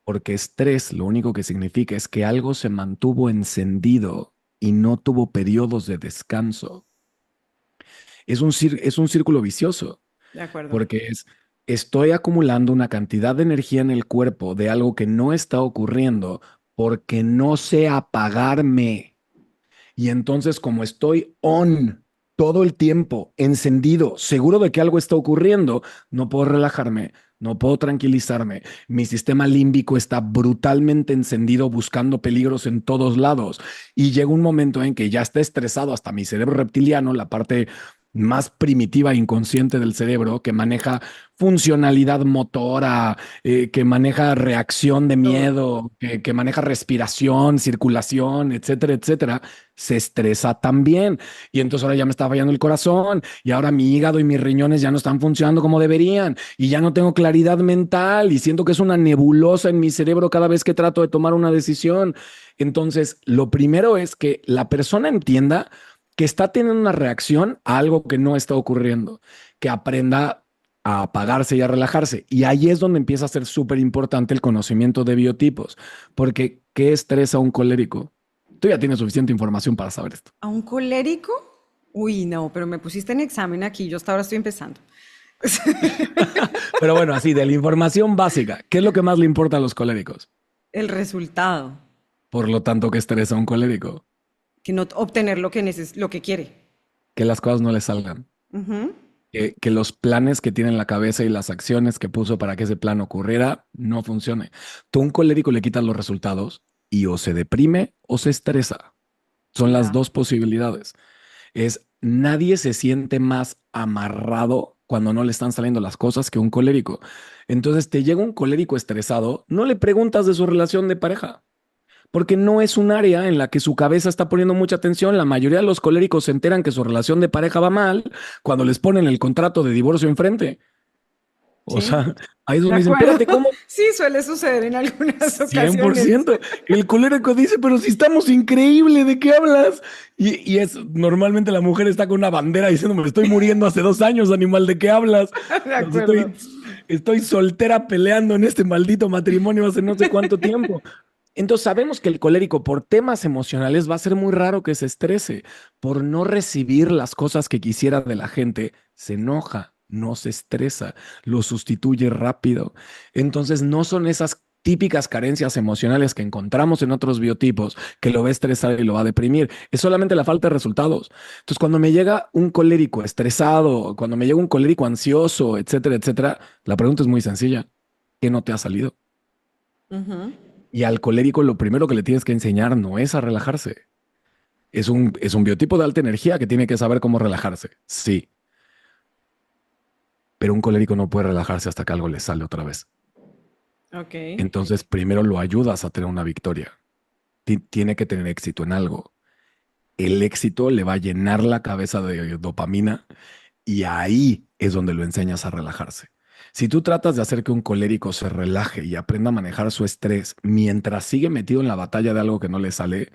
Porque estrés lo único que significa es que algo se mantuvo encendido y no tuvo periodos de descanso. Es un círculo vicioso, De acuerdo. porque estoy acumulando una cantidad de energía en el cuerpo de algo que no está ocurriendo porque no sé apagarme. Y entonces, como estoy on todo el tiempo, encendido, seguro de que algo está ocurriendo, no puedo relajarme, no puedo tranquilizarme. Mi sistema límbico está brutalmente encendido buscando peligros en todos lados. Y llega un momento en que ya está estresado hasta mi cerebro reptiliano, la parte más primitiva e inconsciente del cerebro, que maneja funcionalidad motora, que maneja reacción de Todo. miedo, que maneja respiración, circulación, etcétera, etcétera, se estresa también. Y entonces ahora ya me está fallando el corazón y ahora mi hígado y mis riñones ya no están funcionando como deberían y ya no tengo claridad mental y siento que es una nebulosa en mi cerebro cada vez que trato de tomar una decisión. Entonces, lo primero es que la persona entienda que está teniendo una reacción a algo que no está ocurriendo, que aprenda a apagarse y a relajarse. Y ahí es donde empieza a ser súper importante el conocimiento de biotipos, porque ¿qué estresa a un colérico? Tú ya tienes suficiente información para saber esto. ¿A un colérico? Uy, no, pero me pusiste en examen aquí. Yo hasta ahora estoy empezando. Pero bueno, así, de la información básica, ¿qué es lo que más le importa a los coléricos? El resultado, Por lo tanto, ¿qué estresa a un colérico? que no obtener lo que lo que quiere. Que las cosas no le salgan. Ujú. Que los planes que tiene en la cabeza y las acciones que puso para que ese plan ocurriera no funcione. Tú a un colérico le quitas los resultados y o se deprime o se estresa. Son las Ya. dos posibilidades. Nadie se siente más amarrado cuando no le están saliendo las cosas que un colérico. Entonces te llega un colérico estresado, no le preguntas de su relación de pareja, porque no es un área en la que su cabeza está poniendo mucha atención. La mayoría de los coléricos se enteran que su relación de pareja va mal cuando les ponen el contrato de divorcio enfrente. O Sí, sea, ahí es de donde dicen, acuerdo. espérate, ¿cómo? Sí, suele suceder en algunas cien por ocasiones. ciento El colérico dice, pero si estamos increíble, ¿de qué hablas? Y es normalmente la mujer está con una bandera diciendo, me estoy muriendo hace 2 años, animal, ¿de qué hablas? De O sea, acuerdo. estoy soltera peleando en este maldito matrimonio hace no sé cuánto tiempo. Entonces sabemos que el colérico por temas emocionales va a ser muy raro que se estrese. Por no recibir las cosas que quisiera de la gente, se enoja, no se estresa, lo sustituye rápido. Entonces no son esas típicas carencias emocionales que encontramos en otros biotipos que lo va a estresar y lo va a deprimir. Es solamente la falta de resultados. Entonces cuando me llega un colérico estresado, cuando me llega un colérico ansioso, etcétera, etcétera, la pregunta es muy sencilla. ¿Qué no te ha salido? Ujú. Y al colérico lo primero que le tienes que enseñar no es a relajarse. Es un biotipo de alta energía que tiene que saber cómo relajarse. Sí, pero un colérico no puede relajarse hasta que algo le sale otra vez. Ok. Entonces, primero lo ayudas a tener una victoria. Tiene que tener éxito en algo. El éxito le va a llenar la cabeza de dopamina y ahí es donde lo enseñas a relajarse. Si tú tratas de hacer que un colérico se relaje y aprenda a manejar su estrés mientras sigue metido en la batalla de algo que no le sale,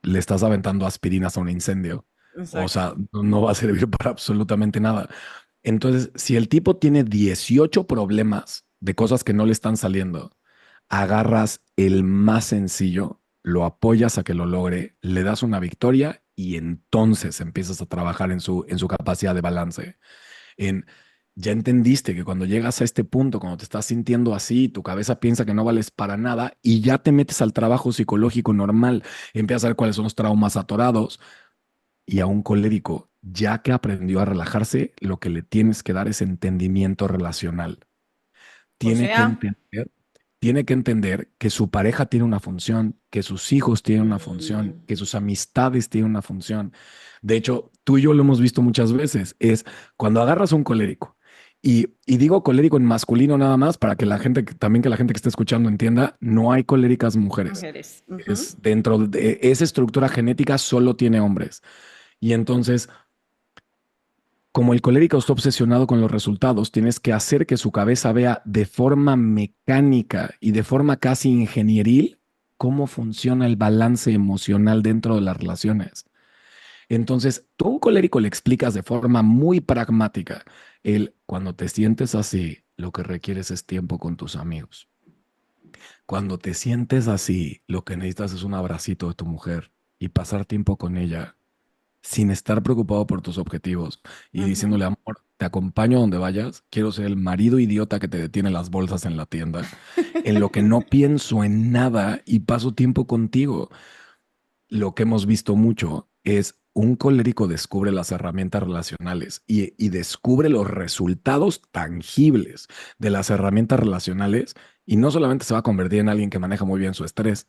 le estás aventando aspirinas a un incendio. O Exacto. sea, no va a servir para absolutamente nada. Entonces, si el tipo tiene 18 problemas de cosas que no le están saliendo, agarras el más sencillo, lo apoyas a que lo logre, le das una victoria y entonces empiezas a trabajar en su capacidad de balance. En, ya entendiste que cuando llegas a este punto, cuando te estás sintiendo así, tu cabeza piensa que no vales para nada y ya te metes al trabajo psicológico normal, empiezas a ver cuáles son los traumas atorados y a un colérico, ya que aprendió a relajarse, lo que le tienes que dar es entendimiento relacional. O Tiene que sea, entender. tiene que entender que su pareja tiene una función, que sus hijos tienen una función, Mm, que sus amistades tienen una función. De hecho, tú y yo lo hemos visto muchas veces, es cuando agarras un colérico, y digo colérico en masculino nada más para que la gente, también que la gente que esté escuchando entienda, no hay coléricas mujeres. mujeres. Ujú. Es dentro de esa estructura genética solo tiene hombres. Y entonces, como el colérico está obsesionado con los resultados, tienes que hacer que su cabeza vea de forma mecánica y de forma casi ingenieril cómo funciona el balance emocional dentro de las relaciones. Entonces, tú a un colérico le explicas de forma muy pragmática cuando te sientes así, lo que requieres es tiempo con tus amigos. Cuando te sientes así, lo que necesitas es un abracito de tu mujer y pasar tiempo con ella sin estar preocupado por tus objetivos y Ujú. diciéndole, amor, te acompaño a donde vayas, quiero ser el marido idiota que te detiene las bolsas en la tienda, en lo que no pienso en nada y paso tiempo contigo. Lo que hemos visto mucho es un colérico descubre las herramientas relacionales y descubre los resultados tangibles de las herramientas relacionales y no solamente se va a convertir en alguien que maneja muy bien su estrés,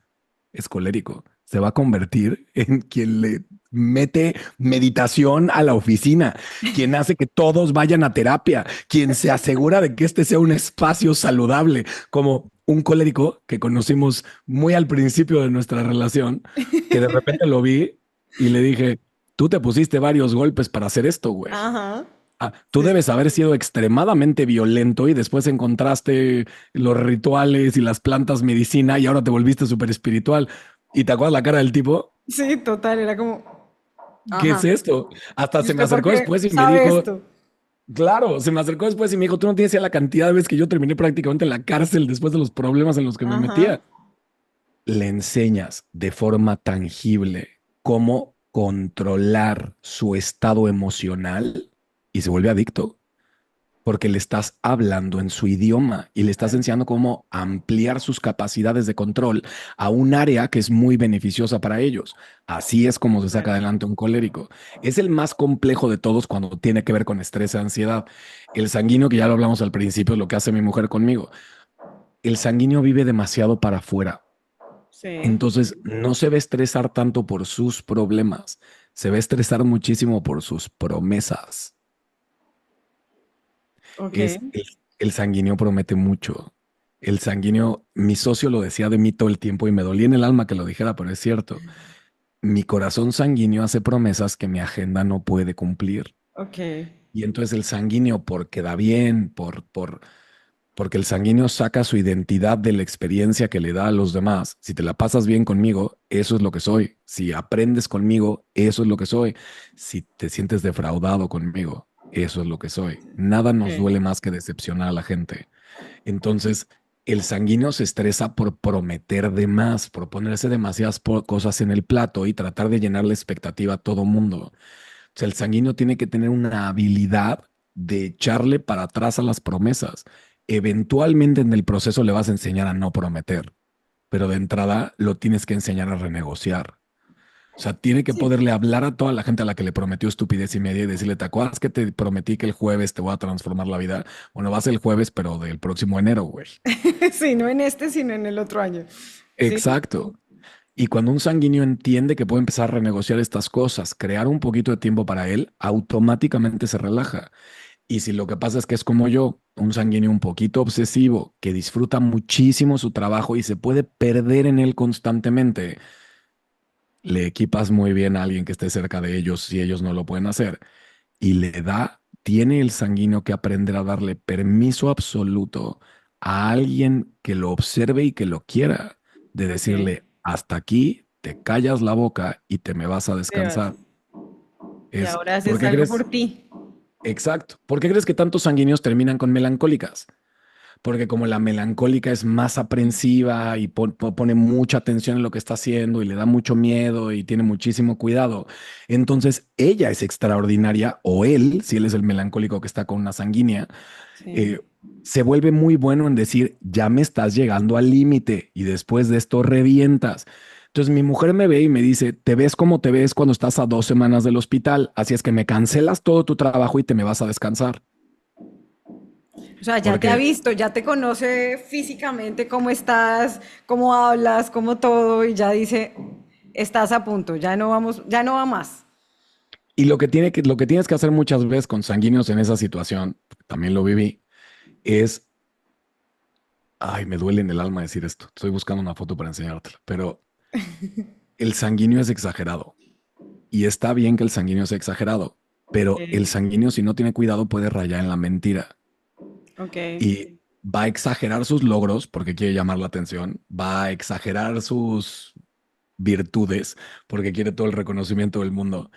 es colérico, se va a convertir en quien le mete meditación a la oficina, quien hace que todos vayan a terapia, quien se asegura de que este sea un espacio saludable, como un colérico que conocimos muy al principio de nuestra relación, que de repente lo vi y le dije, tú te pusiste varios golpes para hacer esto, güey. Ajá. Tú Sí, debes haber sido extremadamente violento y después encontraste los rituales y las plantas medicina y ahora te volviste súper espiritual. ¿Y te acuerdas la cara del tipo? sí, total, era como, ¿Qué es ajá. esto? Hasta ¿Y se me usted por acercó qué después y me sabe dijo, esto? claro, se me acercó después y me dijo, tú no tienes idea la cantidad de veces que yo terminé prácticamente en la cárcel después de los problemas en los que me Ajá. metía. Le enseñas de forma tangible cómo controlar su estado emocional y se vuelve adicto, porque le estás hablando en su idioma y le estás Claro. enseñando cómo ampliar sus capacidades de control a un área que es muy beneficiosa para ellos. Así es como se saca Claro. adelante un colérico. Es el más complejo de todos cuando tiene que ver con estrés y ansiedad. El sanguíneo, que ya lo hablamos al principio, es lo que hace mi mujer conmigo. El sanguíneo vive demasiado para afuera. Sí. Entonces, no se va a estresar tanto por sus problemas, se va a estresar muchísimo por sus promesas. Ok. El sanguíneo promete mucho. El sanguíneo, mi socio lo decía de mí todo el tiempo y me dolía en el alma que lo dijera, pero es cierto. Mi corazón sanguíneo hace promesas que mi agenda no puede cumplir. Ok. Y entonces el sanguíneo, porque da bien, porque el sanguíneo saca su identidad de la experiencia que le da a los demás. Si te la pasas bien conmigo, eso es lo que soy. Si aprendes conmigo, eso es lo que soy. Si te sientes defraudado conmigo, eso es lo que soy. Nada nos Ok. duele más que decepcionar a la gente. Entonces, el sanguíneo se estresa por prometer de más, por ponerse demasiadas cosas en el plato y tratar de llenar la expectativa a todo mundo. O sea, el sanguíneo tiene que tener una habilidad de echarle para atrás a las promesas. Eventualmente en el proceso le vas a enseñar a no prometer, pero de entrada lo tienes que enseñar a renegociar. O sea, tiene que Sí. poderle hablar a toda la gente a la que le prometió estupidez y media y decirle, ¿te acuerdas que te prometí que el jueves te voy a transformar la vida? Bueno, va a ser el jueves, pero del próximo enero, güey. Sí, no en este, sino en el otro año. Sí. Exacto. Y cuando un sanguíneo entiende que puede empezar a renegociar estas cosas, crear un poquito de tiempo para él, automáticamente se relaja. Y si lo que pasa es que es como yo, un sanguíneo un poquito obsesivo, que disfruta muchísimo su trabajo y se puede perder en él constantemente, le equipas muy bien a alguien que esté cerca de ellos si ellos no lo pueden hacer y tiene el sanguíneo que aprender a darle permiso absoluto a alguien que lo observe y que lo quiera, de Ok. decirle, hasta aquí, te callas la boca y te me vas a Te vas. descansar. Y Es, ahora ¿por haces qué algo crees? por ti. Exacto. ¿Por qué crees que tantos sanguíneos terminan con melancólicas? Porque como la melancólica es más aprensiva y pone mucha atención en lo que está haciendo y le da mucho miedo y tiene muchísimo cuidado, entonces ella es extraordinaria o él, si él es el melancólico que está con una sanguínea, Sí. eh, se vuelve muy bueno en decir, ya me estás llegando al límite y después de esto revientas. Entonces mi mujer me ve y me dice, te ves como te ves cuando estás a 2 semanas del hospital, así es que me cancelas todo tu trabajo y te me vas a descansar. O sea, ya te ha porque visto, ya te conoce físicamente cómo estás, cómo hablas, cómo todo, y ya dice, estás a punto, ya no vamos, ya no va más. y lo que tienes que hacer muchas veces con sanguíneos en esa situación, también lo viví, es, ay, me duele en el alma decir esto. Estoy buscando una foto para enseñártela, pero el sanguíneo es exagerado y está bien que el sanguíneo sea exagerado, pero el Ok. sanguíneo si no tiene cuidado puede rayar en la mentira Ok. y va a exagerar sus logros porque quiere llamar la atención, va a exagerar sus virtudes porque quiere todo el reconocimiento del mundo.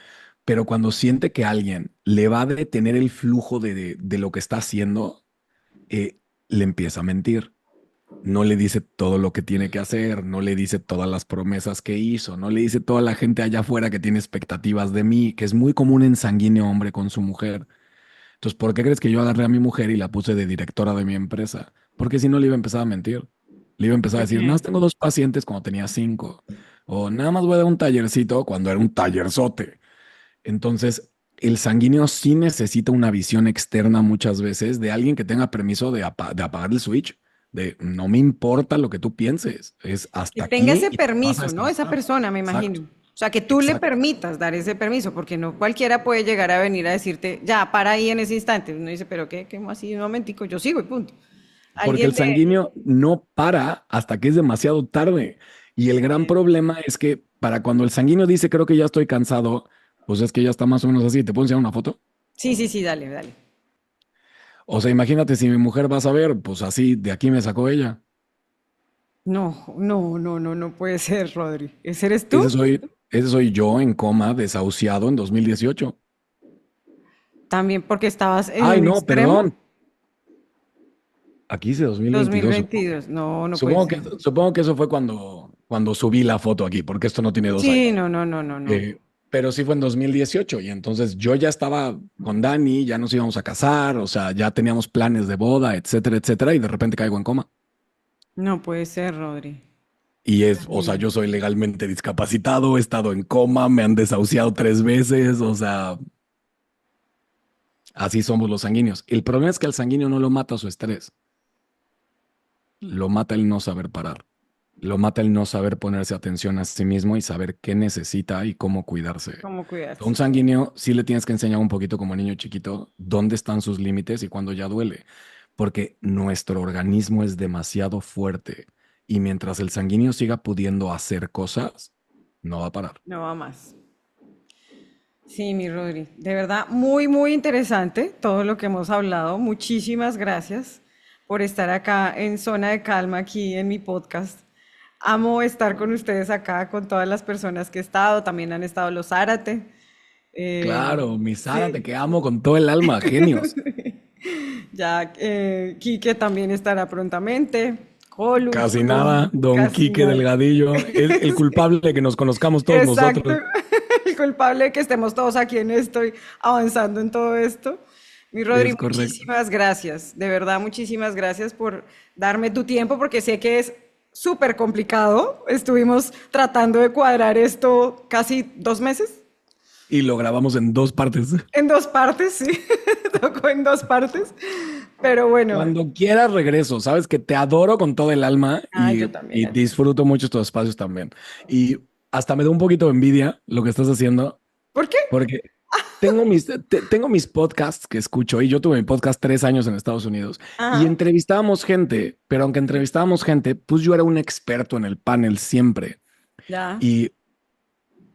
Pero cuando siente que alguien le va a detener el flujo de lo que está haciendo, le empieza a mentir. No le dice todo lo que tiene que hacer, no le dice todas las promesas que hizo, no le dice toda la gente allá afuera que tiene expectativas de mí, que es muy común en sanguíneo hombre con su mujer. Entonces, ¿por qué crees que yo agarré a mi mujer y la puse de directora de mi empresa? Porque si no le iba a empezar a mentir. Le iba a empezar a decir, nada más Ok. tengo 2 pacientes cuando tenía 5. O nada más voy a dar un tallercito cuando era un tallerzote. Entonces, el sanguíneo sí necesita una visión externa muchas veces de alguien que tenga permiso de apagar el switch, de no me importa lo que tú pienses, es Que hasta tenga aquí ese y te vas a permiso, ¿no? Esa descansar. persona, me Exacto, imagino. O sea, que tú le exacto. permitas dar ese permiso, porque no cualquiera puede llegar a venir a decirte, ya, para ahí en ese instante. Uno dice, pero ¿qué más así? Un momentico, yo sigo y punto. Porque el Alguien de... sanguíneo no para hasta que es demasiado tarde. Y el gran problema es que para cuando el sanguíneo dice, creo que ya estoy cansado, pues es que ya está más o menos así. ¿Te puedo enseñar una foto? Sí, sí, sí, dale, dale. O sea, imagínate si mi mujer va a saber, pues así, de aquí me sacó ella. No, no, no, no, no puede ser, Rodri. ¿Ese eres Ese tú? soy, ese soy yo en coma, desahuciado en 2018. También porque estabas en Ay, un no, extremo. perdón. Aquí dice 2022, supongo. 2022. No, no puede Supongo ser. que, supongo que eso fue cuando subí la foto aquí, porque esto no tiene dos Sí, años. no, no, no, no, no. Pero sí fue en 2018 y entonces yo ya estaba con Dani, ya nos íbamos a casar, o sea, ya teníamos planes de boda, etcétera, etcétera, y de repente caigo en coma. No puede ser, Rodri. Y o sea, Terrible. yo soy legalmente discapacitado, he estado en coma, me han desahuciado 3 veces, o sea, así somos los sanguíneos. El problema es que al sanguíneo no lo mata su estrés, lo mata el no saber parar, lo mata el no saber ponerse atención a sí mismo y saber qué necesita y cómo cuidarse. ¿Cómo A un cuidarse? sanguíneo sí le tienes que enseñar un poquito como niño chiquito dónde están sus límites y cuándo ya duele, porque nuestro organismo es demasiado fuerte y mientras el sanguíneo siga pudiendo hacer cosas, no va a parar. No va más. Sí, mi Rodri. De verdad, muy, muy interesante todo lo que hemos hablado. Muchísimas gracias por estar acá en Zona de Calma, aquí en mi podcast. Amo estar con ustedes acá, con todas las personas que he estado. También han estado los Zárate. Claro, mi Sara, te Sí, que amo con todo el alma, genios. ya Quique también estará prontamente. Colu, Casi tú, nada, Don casi Quique nada. Delgadillo, el culpable de que nos conozcamos todos Exacto. nosotros. El culpable de que estemos todos aquí en esto y avanzando en todo esto. Mi Rodri, Es correcto. muchísimas gracias. De verdad, muchísimas gracias por darme tu tiempo, porque sé que es súper complicado. Estuvimos tratando de cuadrar esto casi 2 meses. Y lo grabamos en 2 partes. En 2 partes, sí. Tocó en 2 partes. Pero bueno. Cuando quieras regreso, sabes que te adoro con todo el alma Ah, yo también. y disfruto mucho estos espacios también. Y hasta me da un poquito de envidia lo que estás haciendo, ¿Por qué? porque tengo mis podcasts que escucho y yo tuve mi podcast 3 años en Estados Unidos y Ajá. entrevistábamos gente, pero aunque entrevistábamos gente, pues yo era un experto en el panel siempre. Ya. Y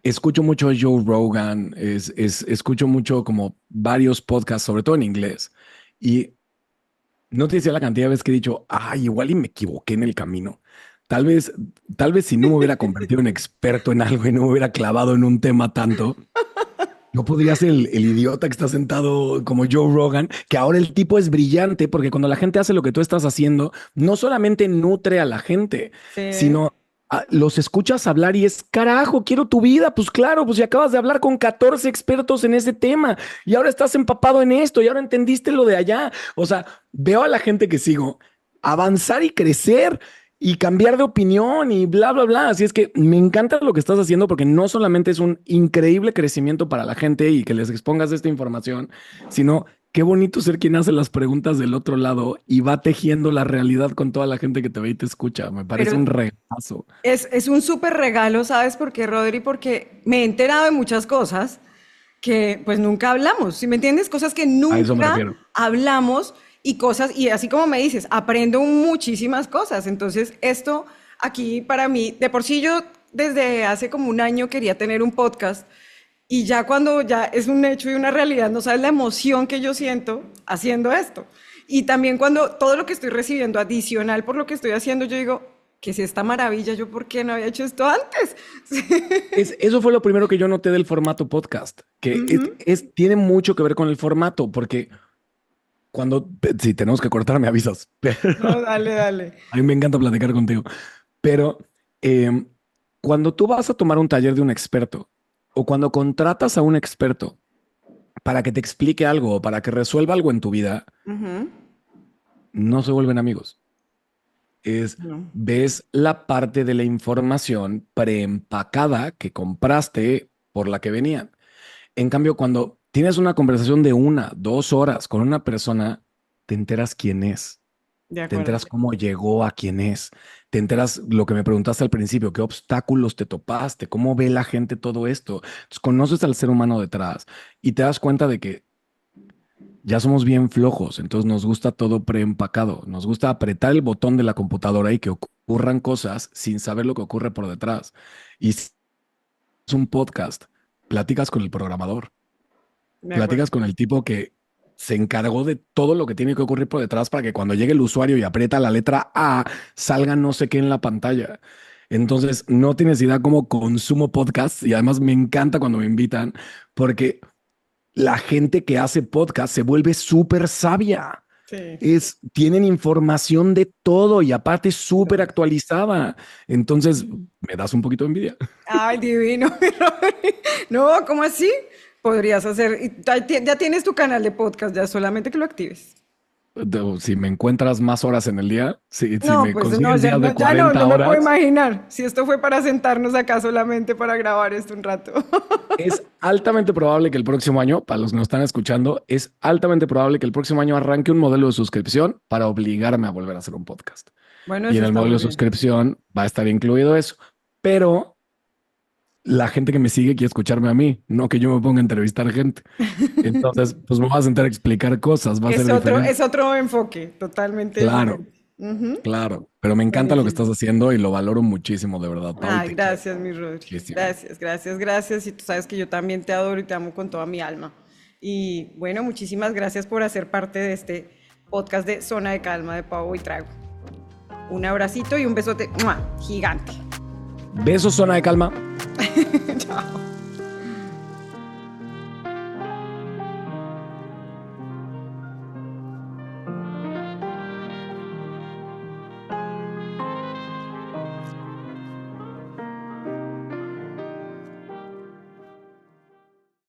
escucho mucho Joe Rogan, escucho mucho como varios podcasts, sobre todo en inglés. Y no te decía la cantidad de veces que he dicho, ay, igual y me equivoqué en el camino. Tal vez, tal vez si no me hubiera convertido en experto en algo y no me hubiera clavado en un tema tanto, yo podría ser el idiota que está sentado como Joe Rogan, que ahora el tipo es brillante porque cuando la gente hace lo que tú estás haciendo, no solamente nutre a la gente, Sí. sino los escuchas hablar y es, carajo, quiero tu vida. Pues claro, pues ya acabas de hablar con 14 expertos en ese tema y ahora estás empapado en esto y ahora entendiste lo de allá. O sea, veo a la gente que sigo avanzar y crecer y cambiar de opinión y bla, bla, bla. Así es que me encanta lo que estás haciendo porque no solamente es un increíble crecimiento para la gente y que les expongas esta información, sino qué bonito ser quien hace las preguntas del otro lado y va tejiendo la realidad con toda la gente que te ve y te escucha. Me parece Pero un regalazo. es un súper regalo, ¿sabes por qué, Rodri? Porque me he enterado de muchas cosas que pues nunca hablamos, ¿sí me entiendes? Cosas que A eso me nunca refiero. hablamos y cosas, y así como me dices, aprendo muchísimas cosas. Entonces, esto aquí para mí, de por sí yo desde hace como un año quería tener un podcast y ya cuando ya es un hecho y una realidad, no sabes la emoción que yo siento haciendo esto. Y también cuando todo lo que estoy recibiendo adicional por lo que estoy haciendo, yo digo, ¿qué es esta maravilla? ¿Yo por qué no había hecho esto antes? Eso fue lo primero que yo noté del formato podcast, que Ujú. tiene mucho que ver con el formato, porque si tenemos que cortar, me avisas, pero No, dale, dale. a mí me encanta platicar contigo. Pero em, cuando tú vas a tomar un taller de un experto o cuando contratas a un experto para que te explique algo o para que resuelva algo en tu vida, Ujú. no se vuelven amigos. No. Ves la parte de la información preempacada que compraste por la que venían. En cambio, cuando tienes una conversación de 1, 2 horas con una persona, te enteras quién es. De Te acuerdo. enteras cómo llegó a quién es. Te enteras lo que me preguntaste al principio, qué obstáculos te topaste, cómo ve la gente todo esto. Entonces, conoces al ser humano detrás y te das cuenta de que ya somos bien flojos, entonces nos gusta todo preempacado. Nos gusta apretar el botón de la computadora y que ocurran cosas sin saber lo que ocurre por detrás. Y si es un podcast, platicas con el programador, De acuerdo. platicas con el tipo que se encargó de todo lo que tiene que ocurrir por detrás para que cuando llegue el usuario y aprieta la letra A, salga no sé qué en la pantalla. Entonces, no tienes idea cómo consumo podcasts y además me encanta cuando me invitan porque la gente que hace podcast se vuelve súper sabia. Sí. Tienen información de todo y aparte súper actualizada. Entonces, me das un poquito de envidia. Ay, divino. No, ¿cómo así? Podrías hacer, y ya tienes tu canal de podcast, ya solamente que lo actives. Si me encuentras más horas en el día, si No, me pues no, consigues días de ya no, 40 no me puedo horas, imaginar. Si esto fue para sentarnos acá solamente para grabar esto un rato. es altamente probable que el próximo año, para los que nos están escuchando, es altamente probable que el próximo año arranque un modelo de suscripción para obligarme a volver a hacer un podcast. Bueno, Y eso en el está modelo muy de bien. suscripción va a estar incluido eso. Pero la gente que me sigue quiere escucharme a mí, no que yo me ponga a entrevistar gente. Entonces, pues me voy a sentar a explicar cosas, va a ser diferente. Es otro enfoque, totalmente Claro, diferente. Ujú. claro. Pero me encanta lo que Buenísimo. estás haciendo y lo valoro muchísimo, de verdad, Pau, y Ay, te quiero gracias, mi Rodri. muchísimo. Gracias, gracias, gracias. Y tú sabes que yo también te adoro y te amo con toda mi alma. Y bueno, muchísimas gracias por hacer parte de este podcast de Zona de Calma de Pavo y Trago. Un abracito y un besote ¡mua! Gigante. Besos, zona de calma. Chao.